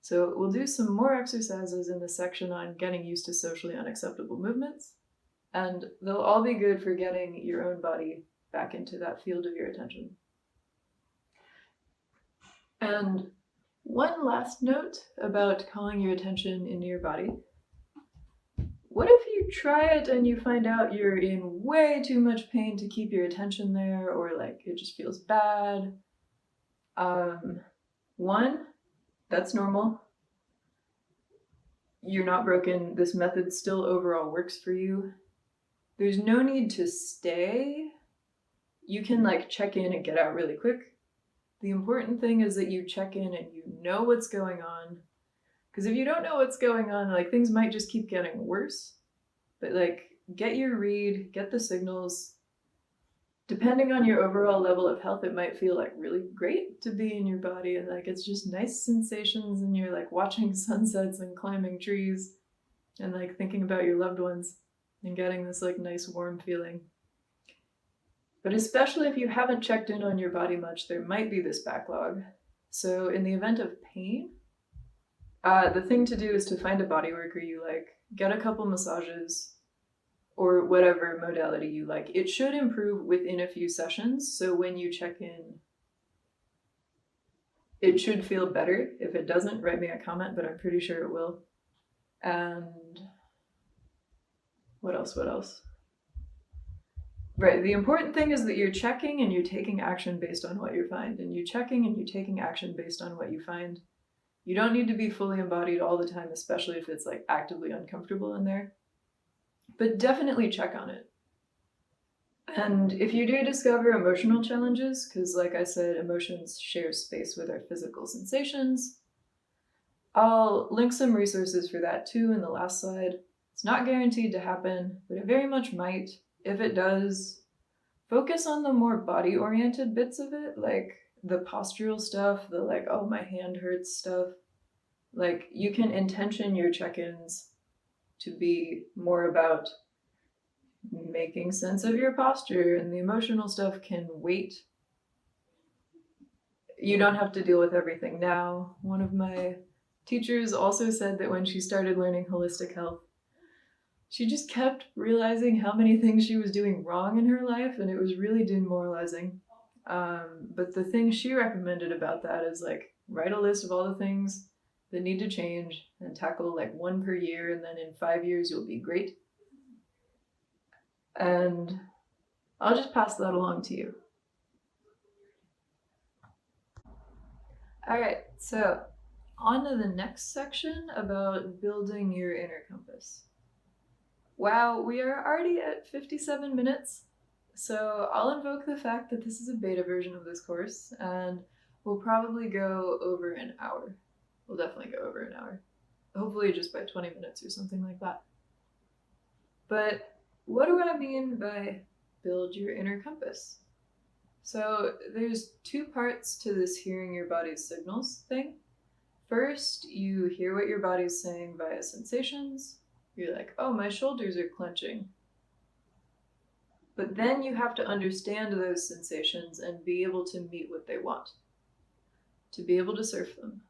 So we'll do some more exercises in the section on getting used to socially unacceptable movements. And they'll all be good for getting your own body back into that field of your attention. And one last note about calling your attention into your body. What if you try it and you find out you're in way too much pain to keep your attention there, or like it just feels bad? One, that's normal. You're not broken. This method still overall works for you. There's no need to stay. You can like check in and get out really quick. The important thing is that you check in and you know what's going on. Because if you don't know what's going on, like things might just keep getting worse. But like get your read, get the signals. Depending on your overall level of health, it might feel like really great to be in your body, and like it's just nice sensations, and you're like watching sunsets and climbing trees and like thinking about your loved ones and getting this like nice warm feeling. But especially if you haven't checked in on your body much, there might be this backlog. So in the event of pain, the thing to do is to find a body worker you like, get a couple massages, or whatever modality you like. It should improve within a few sessions, so when you check in, it should feel better. If it doesn't, write me a comment, but I'm pretty sure it will. And what else? Right, the important thing is that you're checking and you're taking action based on what you find, and you're checking and you're taking action based on what you find. You don't need to be fully embodied all the time, especially if it's like actively uncomfortable in there. But definitely check on it. And if you do discover emotional challenges, because like I said, emotions share space with our physical sensations, I'll link some resources for that too in the last slide. It's not guaranteed to happen, but it very much might. If it does, focus on the more body-oriented bits of it, like the postural stuff, the like, oh, my hand hurts stuff. Like you can intention your check-ins to be more about making sense of your posture, and the emotional stuff can wait. You don't have to deal with everything now. One of my teachers also said that when she started learning holistic health, she just kept realizing how many things she was doing wrong in her life, and it was really demoralizing. But the thing she recommended about that is like write a list of all the things that need to change and tackle like one per year, and then in 5 years you'll be great. And I'll just pass that along to you. All right, so on to the next section about building your inner compass. Wow, we are already at 57 minutes, so I'll invoke the fact that this is a beta version of this course, and we'll probably go over an hour. We'll definitely go over an hour. Hopefully just by 20 minutes or something like that. But what do I mean by build your inner compass? So there's two parts to this hearing your body's signals thing. First, you hear what your body's saying via sensations. You're like, oh, my shoulders are clenching. But then you have to understand those sensations and be able to meet what they want, to be able to surf them.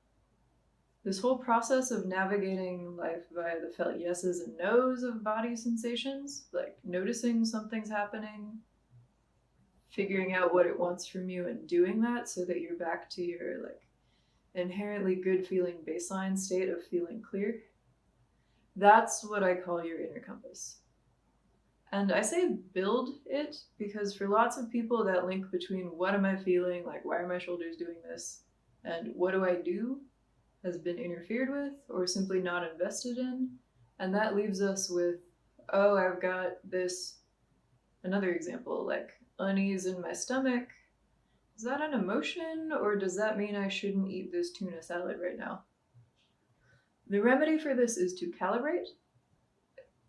This whole process of navigating life via the felt yeses and nos of body sensations, like noticing something's happening, figuring out what it wants from you and doing that so that you're back to your like inherently good feeling baseline state of feeling clear. That's what I call your inner compass. And I say build it because for lots of people that link between what am I feeling, like why are my shoulders doing this, and what do I do has been interfered with or simply not invested in. And that leaves us with, oh, I've got this, another example, like unease in my stomach. Is that an emotion, or does that mean I shouldn't eat this tuna salad right now? The remedy for this is to calibrate.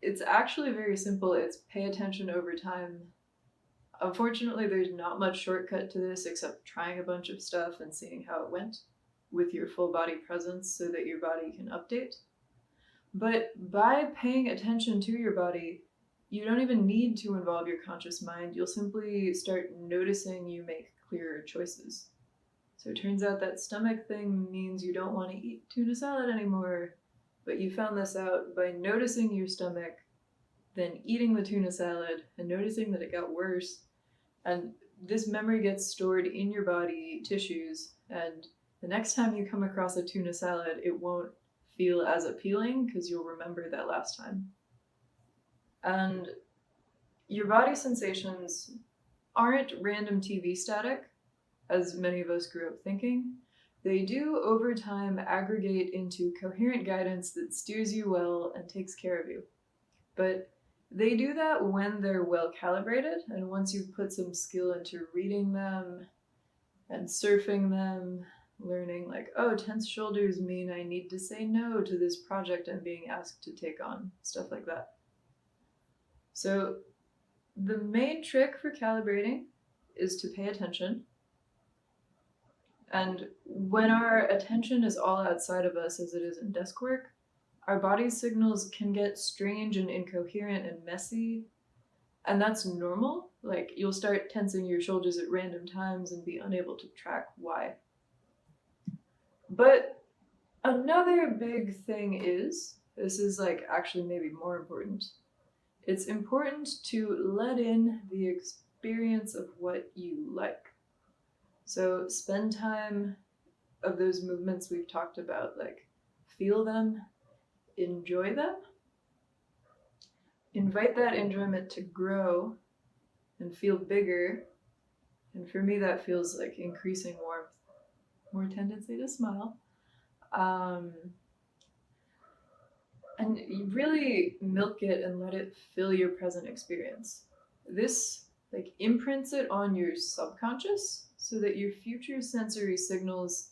It's actually very simple. It's pay attention over time. Unfortunately, there's not much shortcut to this except trying a bunch of stuff and seeing how it went with your full body presence so that your body can update. But by paying attention to your body, you don't even need to involve your conscious mind. You'll simply start noticing you make clearer choices. So it turns out that stomach thing means you don't want to eat tuna salad anymore. But you found this out by noticing your stomach then eating the tuna salad and noticing that it got worse. And this memory gets stored in your body tissues, and the next time you come across a tuna salad, it won't feel as appealing because you'll remember that last time. And your body sensations aren't random TV static, as many of us grew up thinking. They do, over time, aggregate into coherent guidance that steers you well and takes care of you. But they do that when they're well calibrated, and once you've put some skill into reading them and surfing them, learning like, oh, tense shoulders mean I need to say no to this project I'm being asked to take on, stuff like that. So the main trick for calibrating is to pay attention. And when our attention is all outside of us, as it is in desk work, our body's signals can get strange and incoherent and messy. And that's normal. Like, you'll start tensing your shoulders at random times and be unable to track why. But another big thing is, this is like actually maybe more important, it's important to let in the experience of what you like. So spend time of those movements we've talked about, like feel them, enjoy them, invite that enjoyment to grow and feel bigger. And for me, that feels like increasing warmth, more tendency to smile. And you really milk it and let it fill your present experience. This like imprints it on your subconscious so that your future sensory signals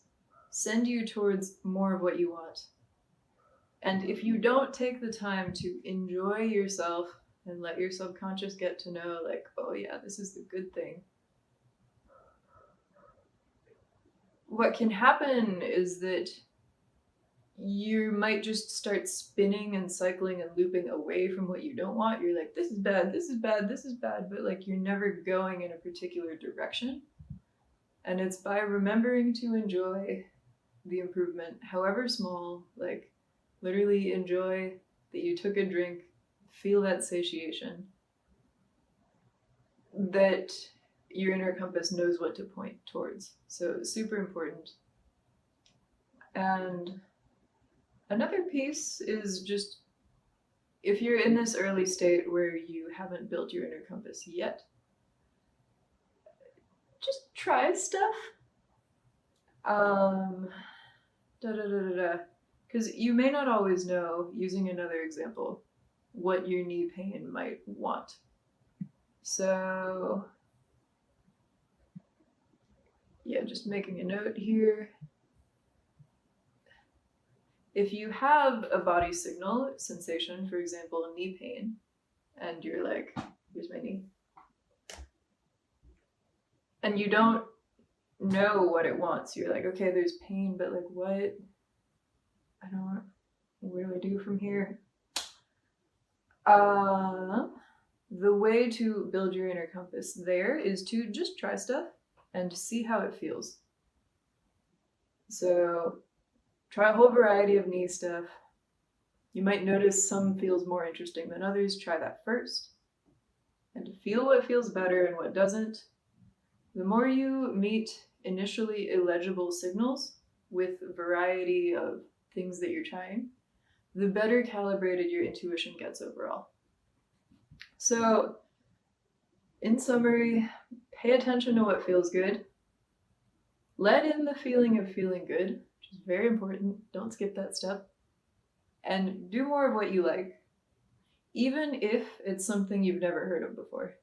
send you towards more of what you want. And if you don't take the time to enjoy yourself and let your subconscious get to know, like, oh yeah, this is the good thing, what can happen is that you might just start spinning and cycling and looping away from what you don't want. You're like, this is bad, this is bad, this is bad, but like you're never going in a particular direction. And it's by remembering to enjoy the improvement, however small, like literally enjoy that you took a drink, feel that satiation, that your inner compass knows what to point towards. So super important. And another piece is just, if you're in this early state where you haven't built your inner compass yet, just try stuff. Because you may not always know, using another example, what your knee pain might want. So yeah, just making a note here. If you have a body signal sensation, for example, knee pain, and you're like, here's my knee, and you don't know what it wants, you're like, okay, there's pain, but like what? What do I do from here? The way to build your inner compass there is to just try stuff and see how it feels. So try a whole variety of knee stuff. You might notice some feels more interesting than others. Try that first. And to feel what feels better and what doesn't. The more you meet initially illegible signals with a variety of things that you're trying, the better calibrated your intuition gets overall. So, in summary, pay attention to what feels good. Let in the feeling of feeling good, which is very important. Don't skip that step. And do more of what you like, even if it's something you've never heard of before.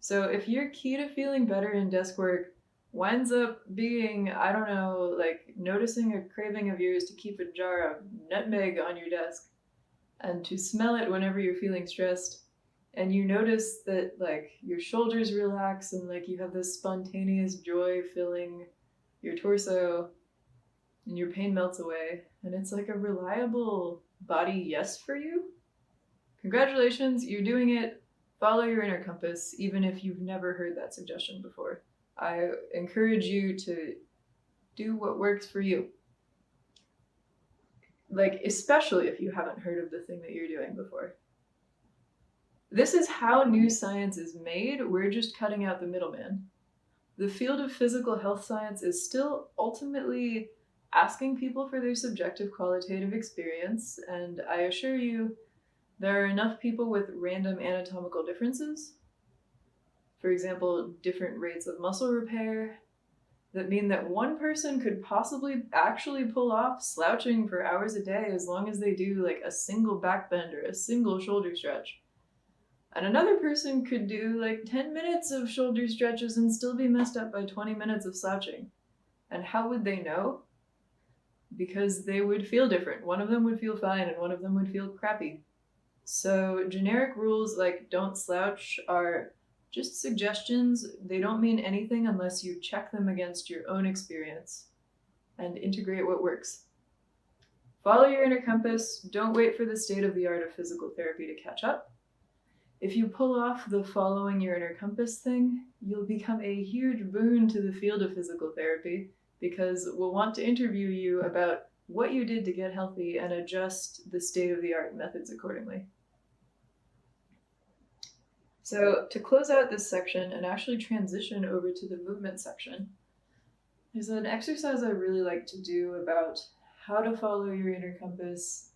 So if your key to feeling better in desk work winds up being, I don't know, like noticing a craving of yours to keep a jar of nutmeg on your desk and to smell it whenever you're feeling stressed, and you notice that like your shoulders relax and like you have this spontaneous joy filling your torso and your pain melts away, and it's like a reliable body yes for you, congratulations, you're doing it. Follow your inner compass, even if you've never heard that suggestion before. I encourage you to do what works for you. Like, especially if you haven't heard of the thing that you're doing before. This is how new science is made. We're just cutting out the middleman. The field of physical health science is still ultimately asking people for their subjective qualitative experience, and I assure you, there are enough people with random anatomical differences, for example, different rates of muscle repair, that mean that one person could possibly actually pull off slouching for hours a day as long as they do like a single back bend or a single shoulder stretch. And another person could do like 10 minutes of shoulder stretches and still be messed up by 20 minutes of slouching. And how would they know? Because they would feel different. One of them would feel fine and one of them would feel crappy. So generic rules like don't slouch are just suggestions. They don't mean anything unless you check them against your own experience and integrate what works. Follow your inner compass. Don't wait for the state of the art of physical therapy to catch up. If you pull off the following your inner compass thing, you'll become a huge boon to the field of physical therapy because we'll want to interview you about what you did to get healthy and adjust the state of the art methods accordingly. So to close out this section and actually transition over to the movement section, there's an exercise I really like to do about how to follow your inner compass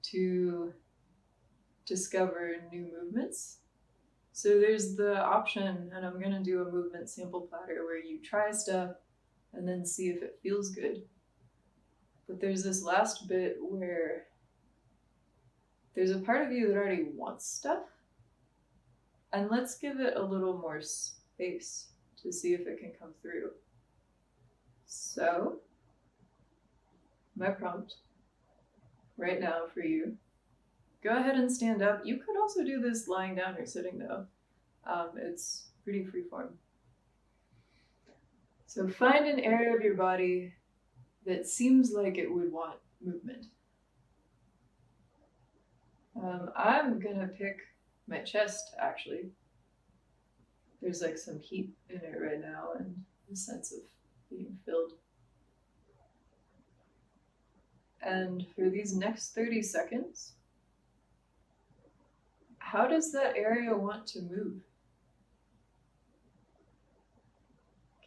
to discover new movements. So there's the option, and I'm going to do a movement sample platter where you try stuff and then see if it feels good. But there's this last bit where there's a part of you that already wants stuff, and let's give it a little more space to see if it can come through. So, my prompt right now for you, go ahead and stand up. You could also do this lying down or sitting though. It's pretty freeform. So find an area of your body that seems like it would want movement. I'm gonna pick my chest, actually. There's like some heat in it right now and a sense of being filled. And for these next 30 seconds, how does that area want to move?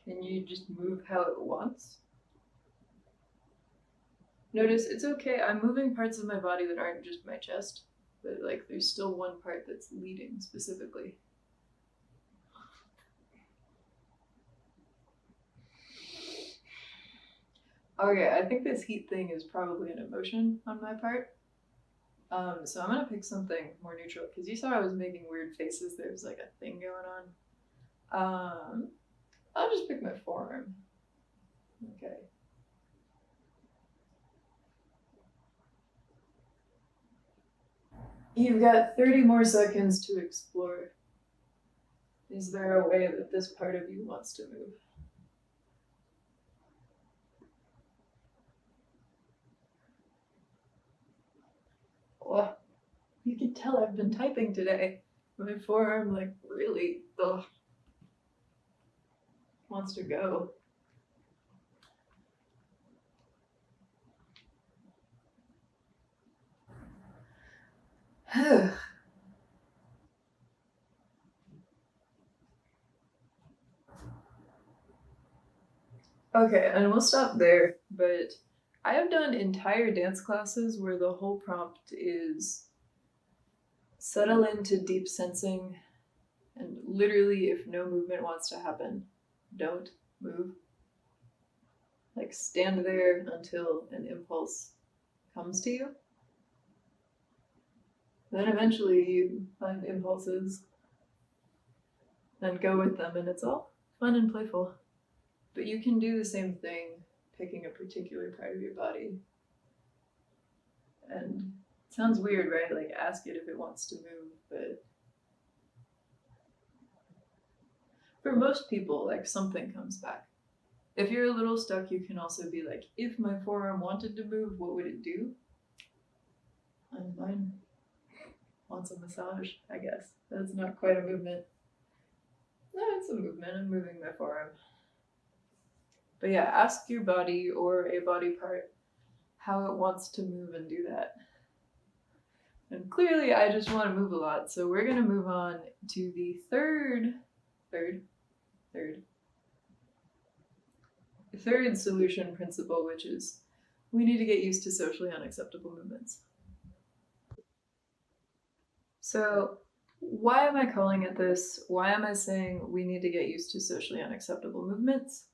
Can you just move how it wants? Notice it's okay, I'm moving parts of my body that aren't just my chest, but like there's still one part that's leading specifically. Okay, I think this heat thing is probably an emotion on my part. So I'm gonna pick something more neutral because you saw I was making weird faces. There's like a thing going on. I'll just pick my forearm. Okay. You've got 30 more seconds to explore. Is there a way that this part of you wants to move? Oh, you can tell I've been typing today. My forearm, like, really, wants to go. Okay, and we'll stop there, but I have done entire dance classes where the whole prompt is settle into deep sensing, and literally, if no movement wants to happen, don't move. Like, stand there until an impulse comes to you. Then eventually you find impulses and go with them, and it's all fun and playful. But you can do the same thing picking a particular part of your body. And it sounds weird, right? Like, ask it if it wants to move, but for most people, like, something comes back. If you're a little stuck, you can also be like, if my forearm wanted to move, what would it do? And mine wants a massage, I guess. That's not quite a movement. No, it's a movement. I'm moving my forearm. But yeah, ask your body or a body part how it wants to move and do that. And clearly I just want to move a lot. So we're going to move on to the third solution principle, which is we need to get used to socially unacceptable movements. So why am I calling it this? Why am I saying we need to get used to socially unacceptable movements?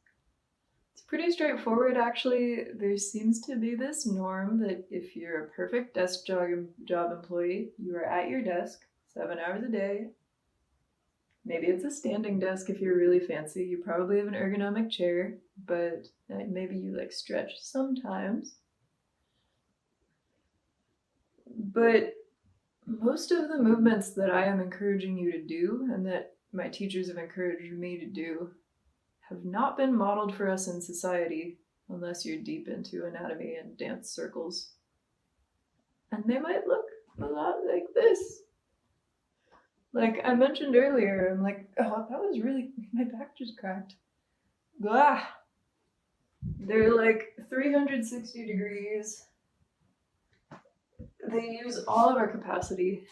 It's pretty straightforward, actually. There seems to be this norm that if you're a perfect desk job employee, you are at your desk 7 hours a day. Maybe it's a standing desk if you're really fancy. You probably have an ergonomic chair, but maybe you like stretch sometimes. But most of the movements that I am encouraging you to do and that my teachers have encouraged me to do have not been modeled for us in society unless you're deep into anatomy and dance circles. And they might look a lot like this. Like I mentioned earlier, I'm like, oh, that was really, my back just cracked. Blah. They're like 360 degrees. They use all of our capacity.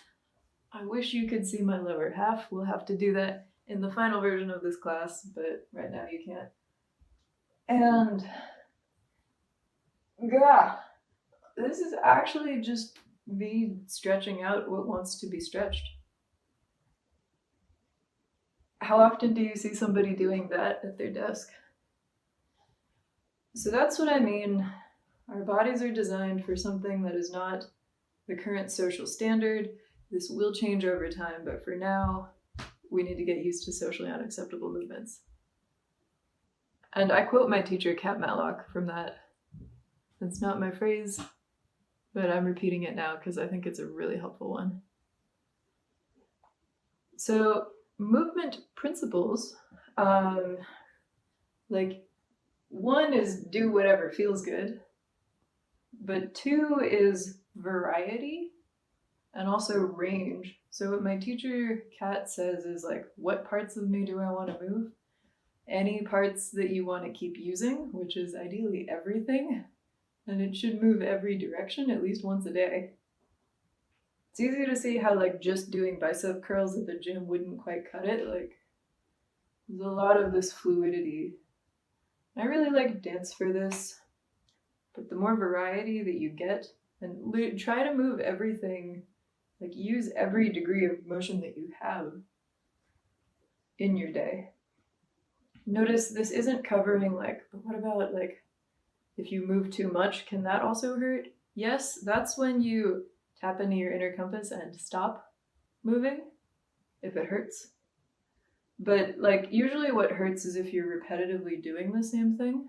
I wish you could see my lower half. We'll have to do that in the final version of this class, but right now you can't. And this is actually just me stretching out what wants to be stretched. How often do you see somebody doing that at their desk? So that's what I mean. Our bodies are designed for something that is not the current social standard. This will change over time, but for now, we need to get used to socially unacceptable movements. And I quote my teacher, Kat Matlock, from that. It's not my phrase, but I'm repeating it now because I think it's a really helpful one. So, movement principles, like one is do whatever feels good, but two is variety and also range. So what my teacher Kat says is like, what parts of me do I want to move? Any parts that you want to keep using, which is ideally everything, and it should move every direction at least once a day. It's easy to see how like just doing bicep curls at the gym wouldn't quite cut it. Like there's a lot of this fluidity. I really like dance for this, but the more variety that you get, and try to move everything, like use every degree of motion that you have in your day. Notice this isn't covering like, but what about like, if you move too much, can that also hurt? Yes, that's when you tap into your inner compass and stop moving if it hurts. But like usually what hurts is if you're repetitively doing the same thing.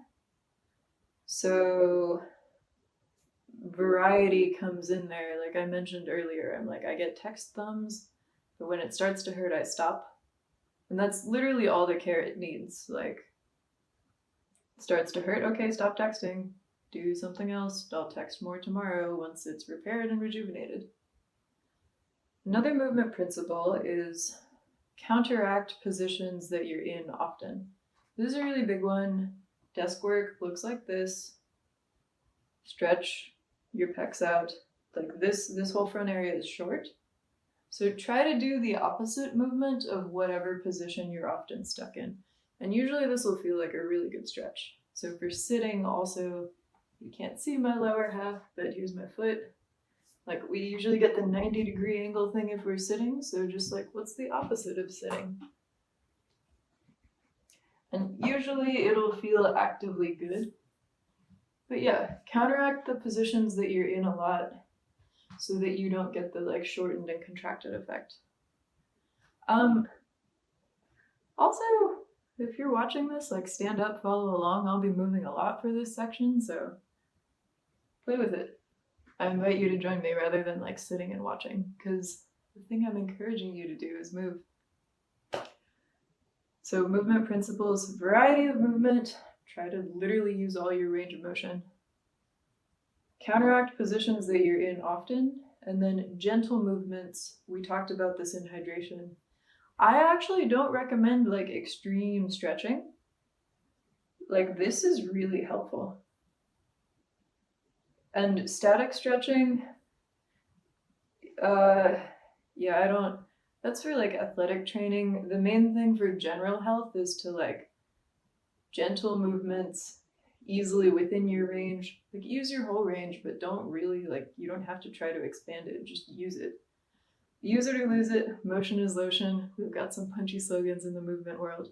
So variety comes in there. Like I mentioned earlier, I'm like, I get text thumbs, but when it starts to hurt, I stop. And that's literally all the care it needs. Like, it starts to hurt, okay, stop texting. Do something else. I'll text more tomorrow once it's repaired and rejuvenated. Another movement principle is counteract positions that you're in often. This is a really big one. Desk work looks like this. Stretch your pecs out. Like this whole front area is short. So try to do the opposite movement of whatever position you're often stuck in. And usually this will feel like a really good stretch. So if you're sitting also, you can't see my lower half, but here's my foot. Like we usually get the 90-degree angle thing if we're sitting. So just like, what's the opposite of sitting? And usually it'll feel actively good. But yeah, counteract the positions that you're in a lot so that you don't get the like shortened and contracted effect. Also, if you're watching this, like stand up, follow along. I'll be moving a lot for this section, so play with it. I invite you to join me rather than like sitting and watching, because the thing I'm encouraging you to do is move. So movement principles, variety of movement, try to literally use all your range of motion. Counteract positions that you're in often, and then gentle movements. We talked about this in hydration. I actually don't recommend like extreme stretching. Like this is really helpful. And static stretching, Yeah, I don't. That's for like athletic training. The main thing for general health is to like gentle movements, easily within your range. Like use your whole range, but don't really like, you don't have to try to expand it, just use it. Use it or lose it. Motion is lotion. We've got some punchy slogans in the movement world.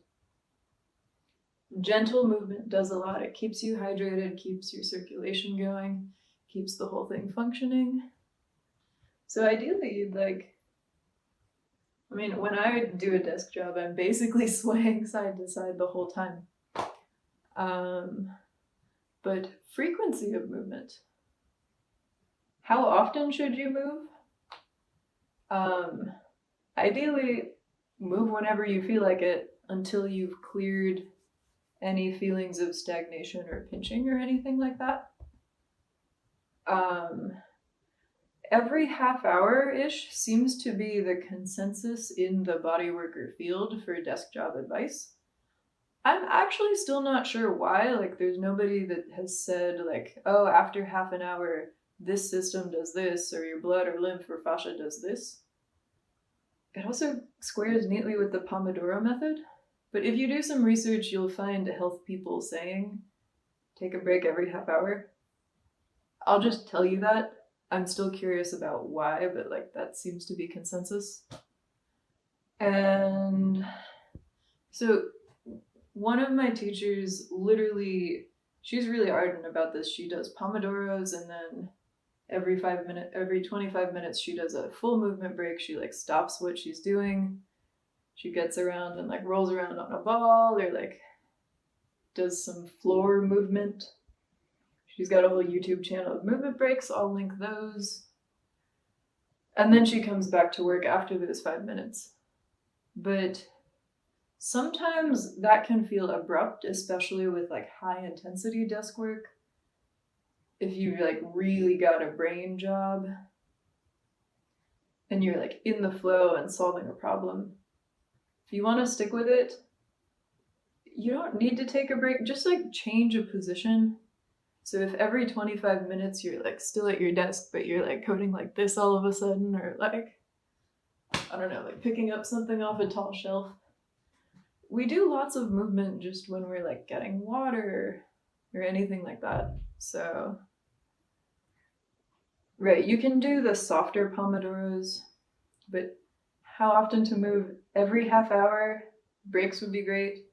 Gentle movement does a lot. It keeps you hydrated, keeps your circulation going, keeps the whole thing functioning. So ideally, you'd like, I mean, when I do a desk job, I'm basically swaying side to side the whole time. But frequency of movement. How often should you move? Ideally, move whenever you feel like it until you've cleared any feelings of stagnation or pinching or anything like that. Every half hour-ish seems to be the consensus in the bodyworker field for desk job advice. I'm actually still not sure why. Like, there's nobody that has said, like, oh, after half an hour, this system does this, or your blood or lymph or fascia does this. It also squares neatly with the Pomodoro method. But if you do some research, you'll find health people saying, take a break every half hour. I'll just tell you that. I'm still curious about why, but like that seems to be consensus. And so one of my teachers literally, she's really ardent about this. She does Pomodoros, and then every 25 minutes, she does a full movement break. She like stops what she's doing. She gets around and like rolls around on a ball, or like does some floor movement. She's got a whole YouTube channel of movement breaks. I'll link those. And then she comes back to work after those 5 minutes. But sometimes that can feel abrupt, especially with like high intensity desk work. If you like really got a brain job and you're like in the flow and solving a problem, if you want to stick with it, you don't need to take a break. Just like change a position. So if every 25 minutes you're like still at your desk, but you're like coding like this all of a sudden, or like, I don't know, like picking up something off a tall shelf. We do lots of movement just when we're like getting water or anything like that. So, right, you can do the softer Pomodoros, but how often to move? Every half hour, breaks would be great.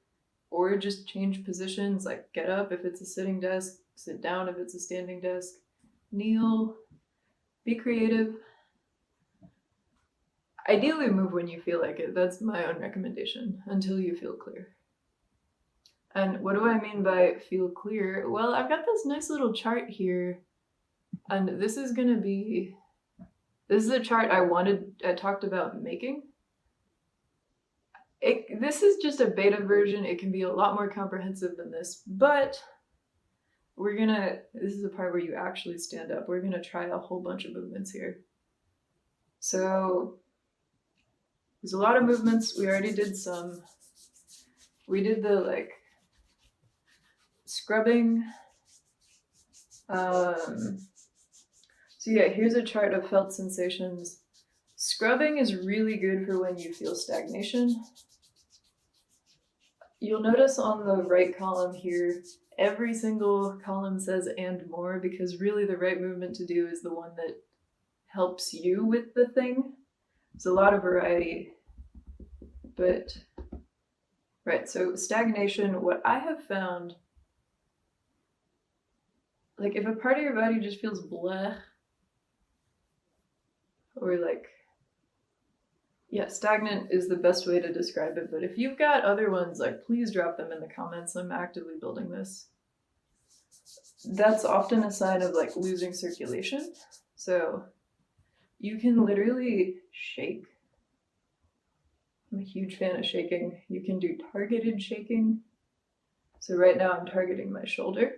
Or just change positions, like get up if it's a sitting desk, sit down if it's a standing desk, kneel, be creative. Ideally move when you feel like it. That's my own recommendation, until you feel clear. And what do I mean by feel clear? Well, I've got this nice little chart here, and this is a chart I talked about making. This is just a beta version. It can be a lot more comprehensive than this, but this is the part where you actually stand up. We're gonna try a whole bunch of movements here. So there's a lot of movements. We already did some. We did the like scrubbing. So yeah, here's a chart of felt sensations. Scrubbing is really good for when you feel stagnation. You'll notice on the right column here, every single column says and more, because really the right movement to do is the one that helps you with the thing. There's a lot of variety, but right, so stagnation, what I have found, like if a part of your body just feels bleh, or like, yeah, stagnant is the best way to describe it, but if you've got other ones, like please drop them in the comments. I'm actively building this. That's often a sign of like losing circulation. So you can literally shake. I'm a huge fan of shaking. You can do targeted shaking. So right now I'm targeting my shoulder.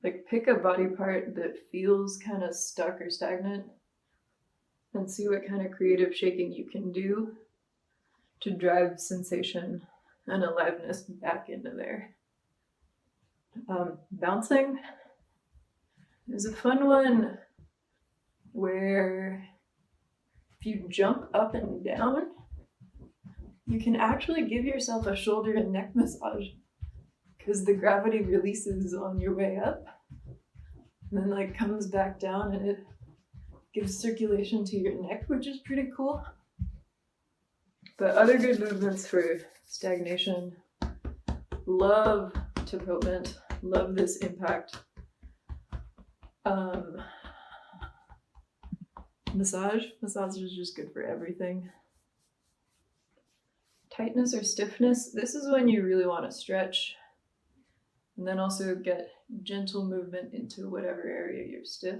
Like pick a body part that feels kind of stuck or stagnant and see what kind of creative shaking you can do to drive sensation and aliveness back into there. Bouncing is a fun one where if you jump up and down, you can actually give yourself a shoulder and neck massage because the gravity releases on your way up and then like comes back down and it gives circulation to your neck, which is pretty cool. But other good movements for stagnation, love Tipotement, love this impact. Massage is just good for everything. Tightness or stiffness, this is when you really want to stretch and then also get gentle movement into whatever area you're stiff.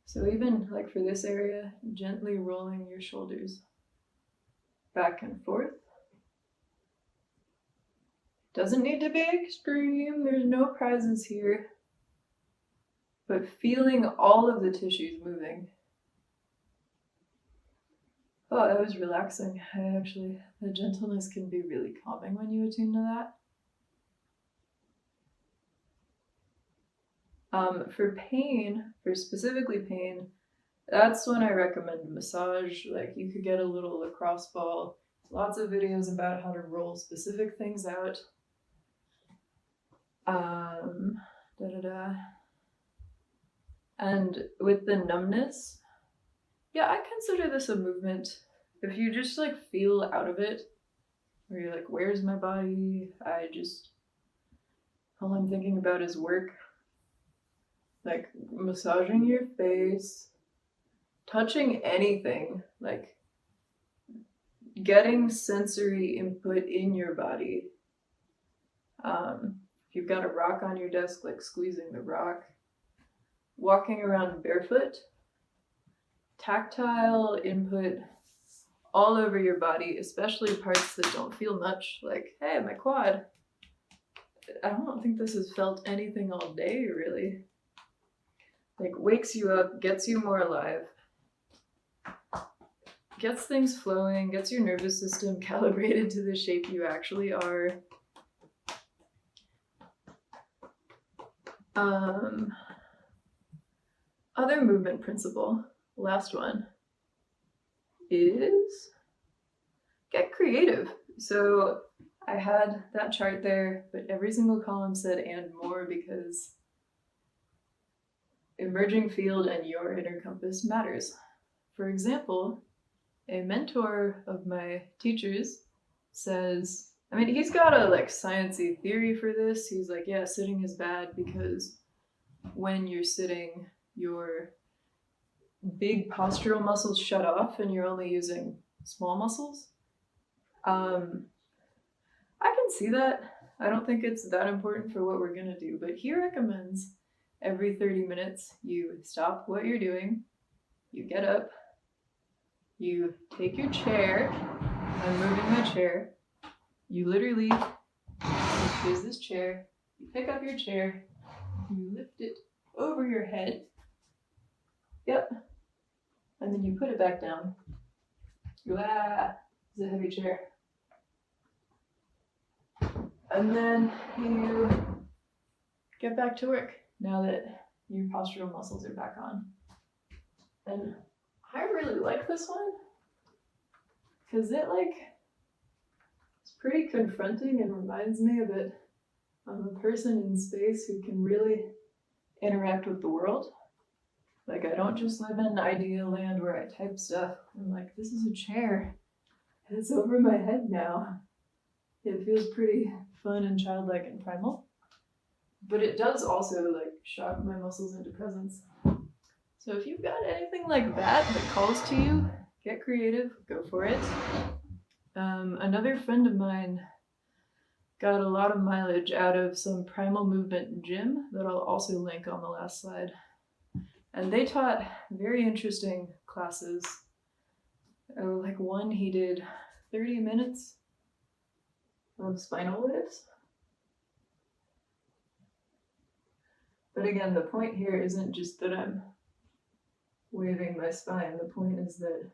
So even like for this area, gently rolling your shoulders back and forth. Doesn't need to be extreme, there's no prizes here. But feeling all of the tissues moving. Oh, that was relaxing. The gentleness can be really calming when you attune to that. For pain, for specifically pain, that's when I recommend massage. Like you could get a little lacrosse ball. Lots of videos about how to roll specific things out. And with the numbness, yeah, I consider this a movement. If you just like feel out of it, where you're like, where's my body? All I'm thinking about is work. Like massaging your face, touching anything, like getting sensory input in your body. If you've got a rock on your desk, like squeezing the rock. Walking around barefoot, tactile input all over your body, especially parts that don't feel much, like, hey, my quad. I don't think this has felt anything all day, really. Like, wakes you up, gets you more alive, gets things flowing, gets your nervous system calibrated to the shape you actually are. Other movement principle, last one, is get creative. So I had that chart there, but every single column said and more because emerging field and your inner compass matters. For example, a mentor of my teachers says, he's got a like sciencey theory for this. He's like, yeah, sitting is bad because when you're sitting, your big postural muscles shut off and you're only using small muscles. I can see that. I don't think it's that important for what we're gonna do, but he recommends every 30 minutes you stop what you're doing, you get up, you take your chair, I'm moving my chair, you literally, here's this chair, you pick up your chair, you lift it over your head, yep, and then you put it back down. You go, it's a heavy chair. And then you get back to work now that your postural muscles are back on. And I really like this one because it's pretty confronting and reminds me a bit of a person in space who can really interact with the world. Like, I don't just live in ideal land where I type stuff. I'm like, this is a chair. It's over my head now. It feels pretty fun and childlike and primal. But it does also, shock my muscles into presence. So if you've got anything like that calls to you, get creative, go for it. Another friend of mine got a lot of mileage out of some primal movement gym that I'll also link on the last slide. And they taught very interesting classes. One he did 30 minutes of spinal lifts. But again, the point here isn't just that I'm waving my spine. The point is that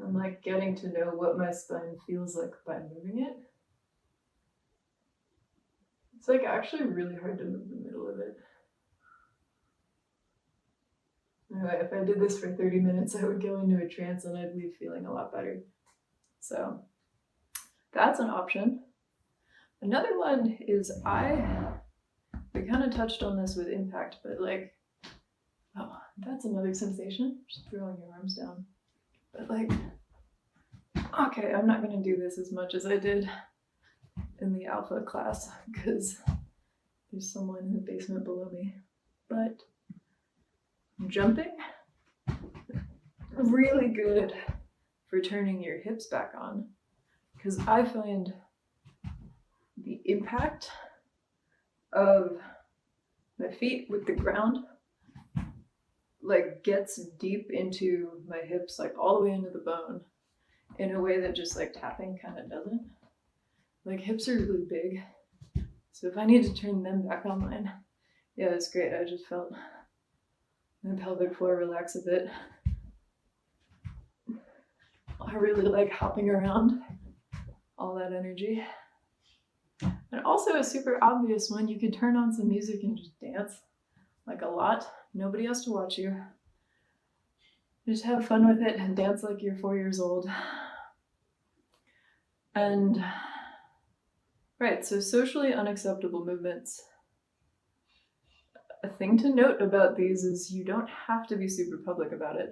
I'm getting to know what my spine feels like by moving it. It's actually really hard to move the middle of it. Anyway, if I did this for 30 minutes, I would go into a trance and I'd leave feeling a lot better. So that's an option. Another one is we kind of touched on this with impact, but like, oh, that's another sensation, just throwing your arms down. But like, okay, I'm not going to do this as much as I did in the alpha class because there's someone in the basement below me. But jumping, really good for turning your hips back on, because I find the impact of my feet with the ground like gets deep into my hips, like all the way into the bone, in a way that just like tapping kind of doesn't. Like hips are really big, so if I need to turn them back online, yeah, it's great. I just felt my pelvic floor relax a bit. I really like hopping around, all that energy. And also a super obvious one, you could turn on some music and just dance, like a lot. Nobody has to watch you. Just have fun with it and dance like you're 4 years old. And, right, so socially unacceptable movements. A thing to note about these is you don't have to be super public about it.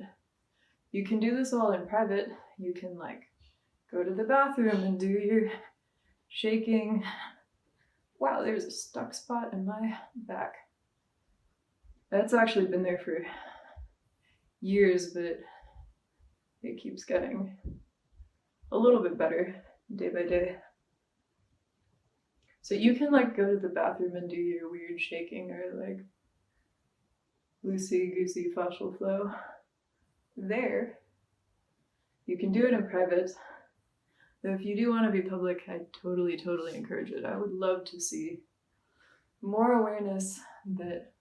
You can do this all in private. You can like go to the bathroom and do your shaking. Wow, there's a stuck spot in my back. That's actually been there for years, but it keeps getting a little bit better day by day. So you can like go to the bathroom and do your weird shaking or like loosey-goosey fascial flow there. You can do it in private. Though if you do want to be public, I totally encourage it. I would love to see more awareness that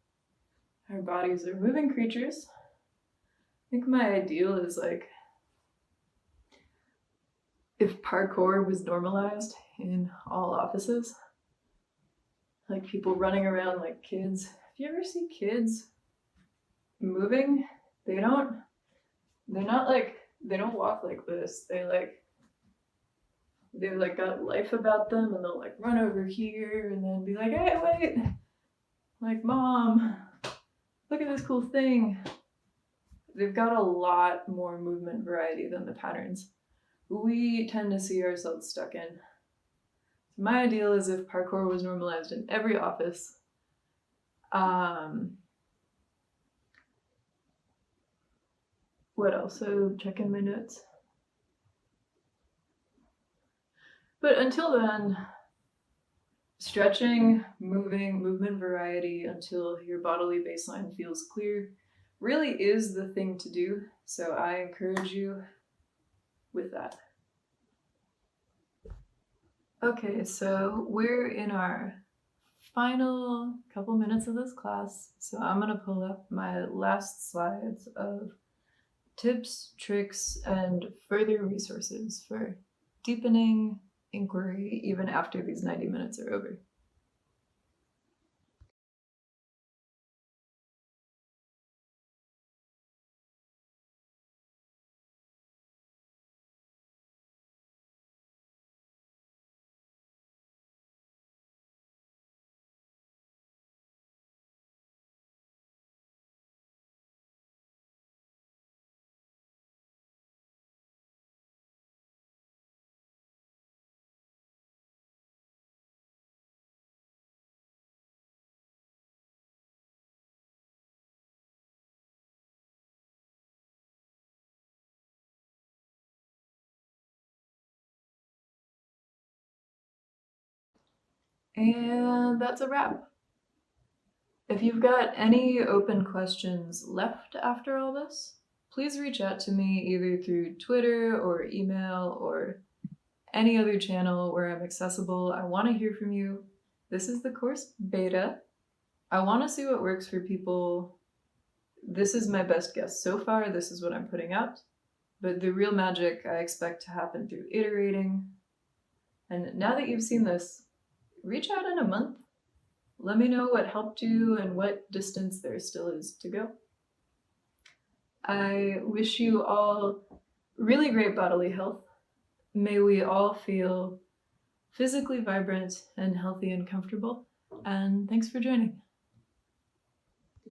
our bodies are moving creatures. I think my ideal is like if parkour was normalized in all offices, like people running around like kids. If you ever see kids moving, they don't walk like this. They've like got life about them, and they'll like run over here and then be like, hey, wait, like, mom, look at this cool thing. They've got a lot more movement variety than the patterns we tend to see ourselves stuck in. My ideal is if parkour was normalized in every office. What else? So check in my notes. But until then, stretching, movement variety until your bodily baseline feels clear really is the thing to do. So I encourage you with that. Okay, so we're in our final couple minutes of this class. So I'm going to pull up my last slides of tips, tricks, and further resources for deepening inquiry even after these 90 minutes are over. And that's a wrap. If you've got any open questions left after all this, please reach out to me either through Twitter or email or any other channel where I'm accessible. I want to hear from you. This is the course beta. I want to see what works for people. This is my best guess so far. This is what I'm putting out. But the real magic I expect to happen through iterating. And now that you've seen this, reach out in a month. Let me know what helped you and what distance there still is to go. I wish you all really great bodily health. May we all feel physically vibrant and healthy and comfortable. And thanks for joining.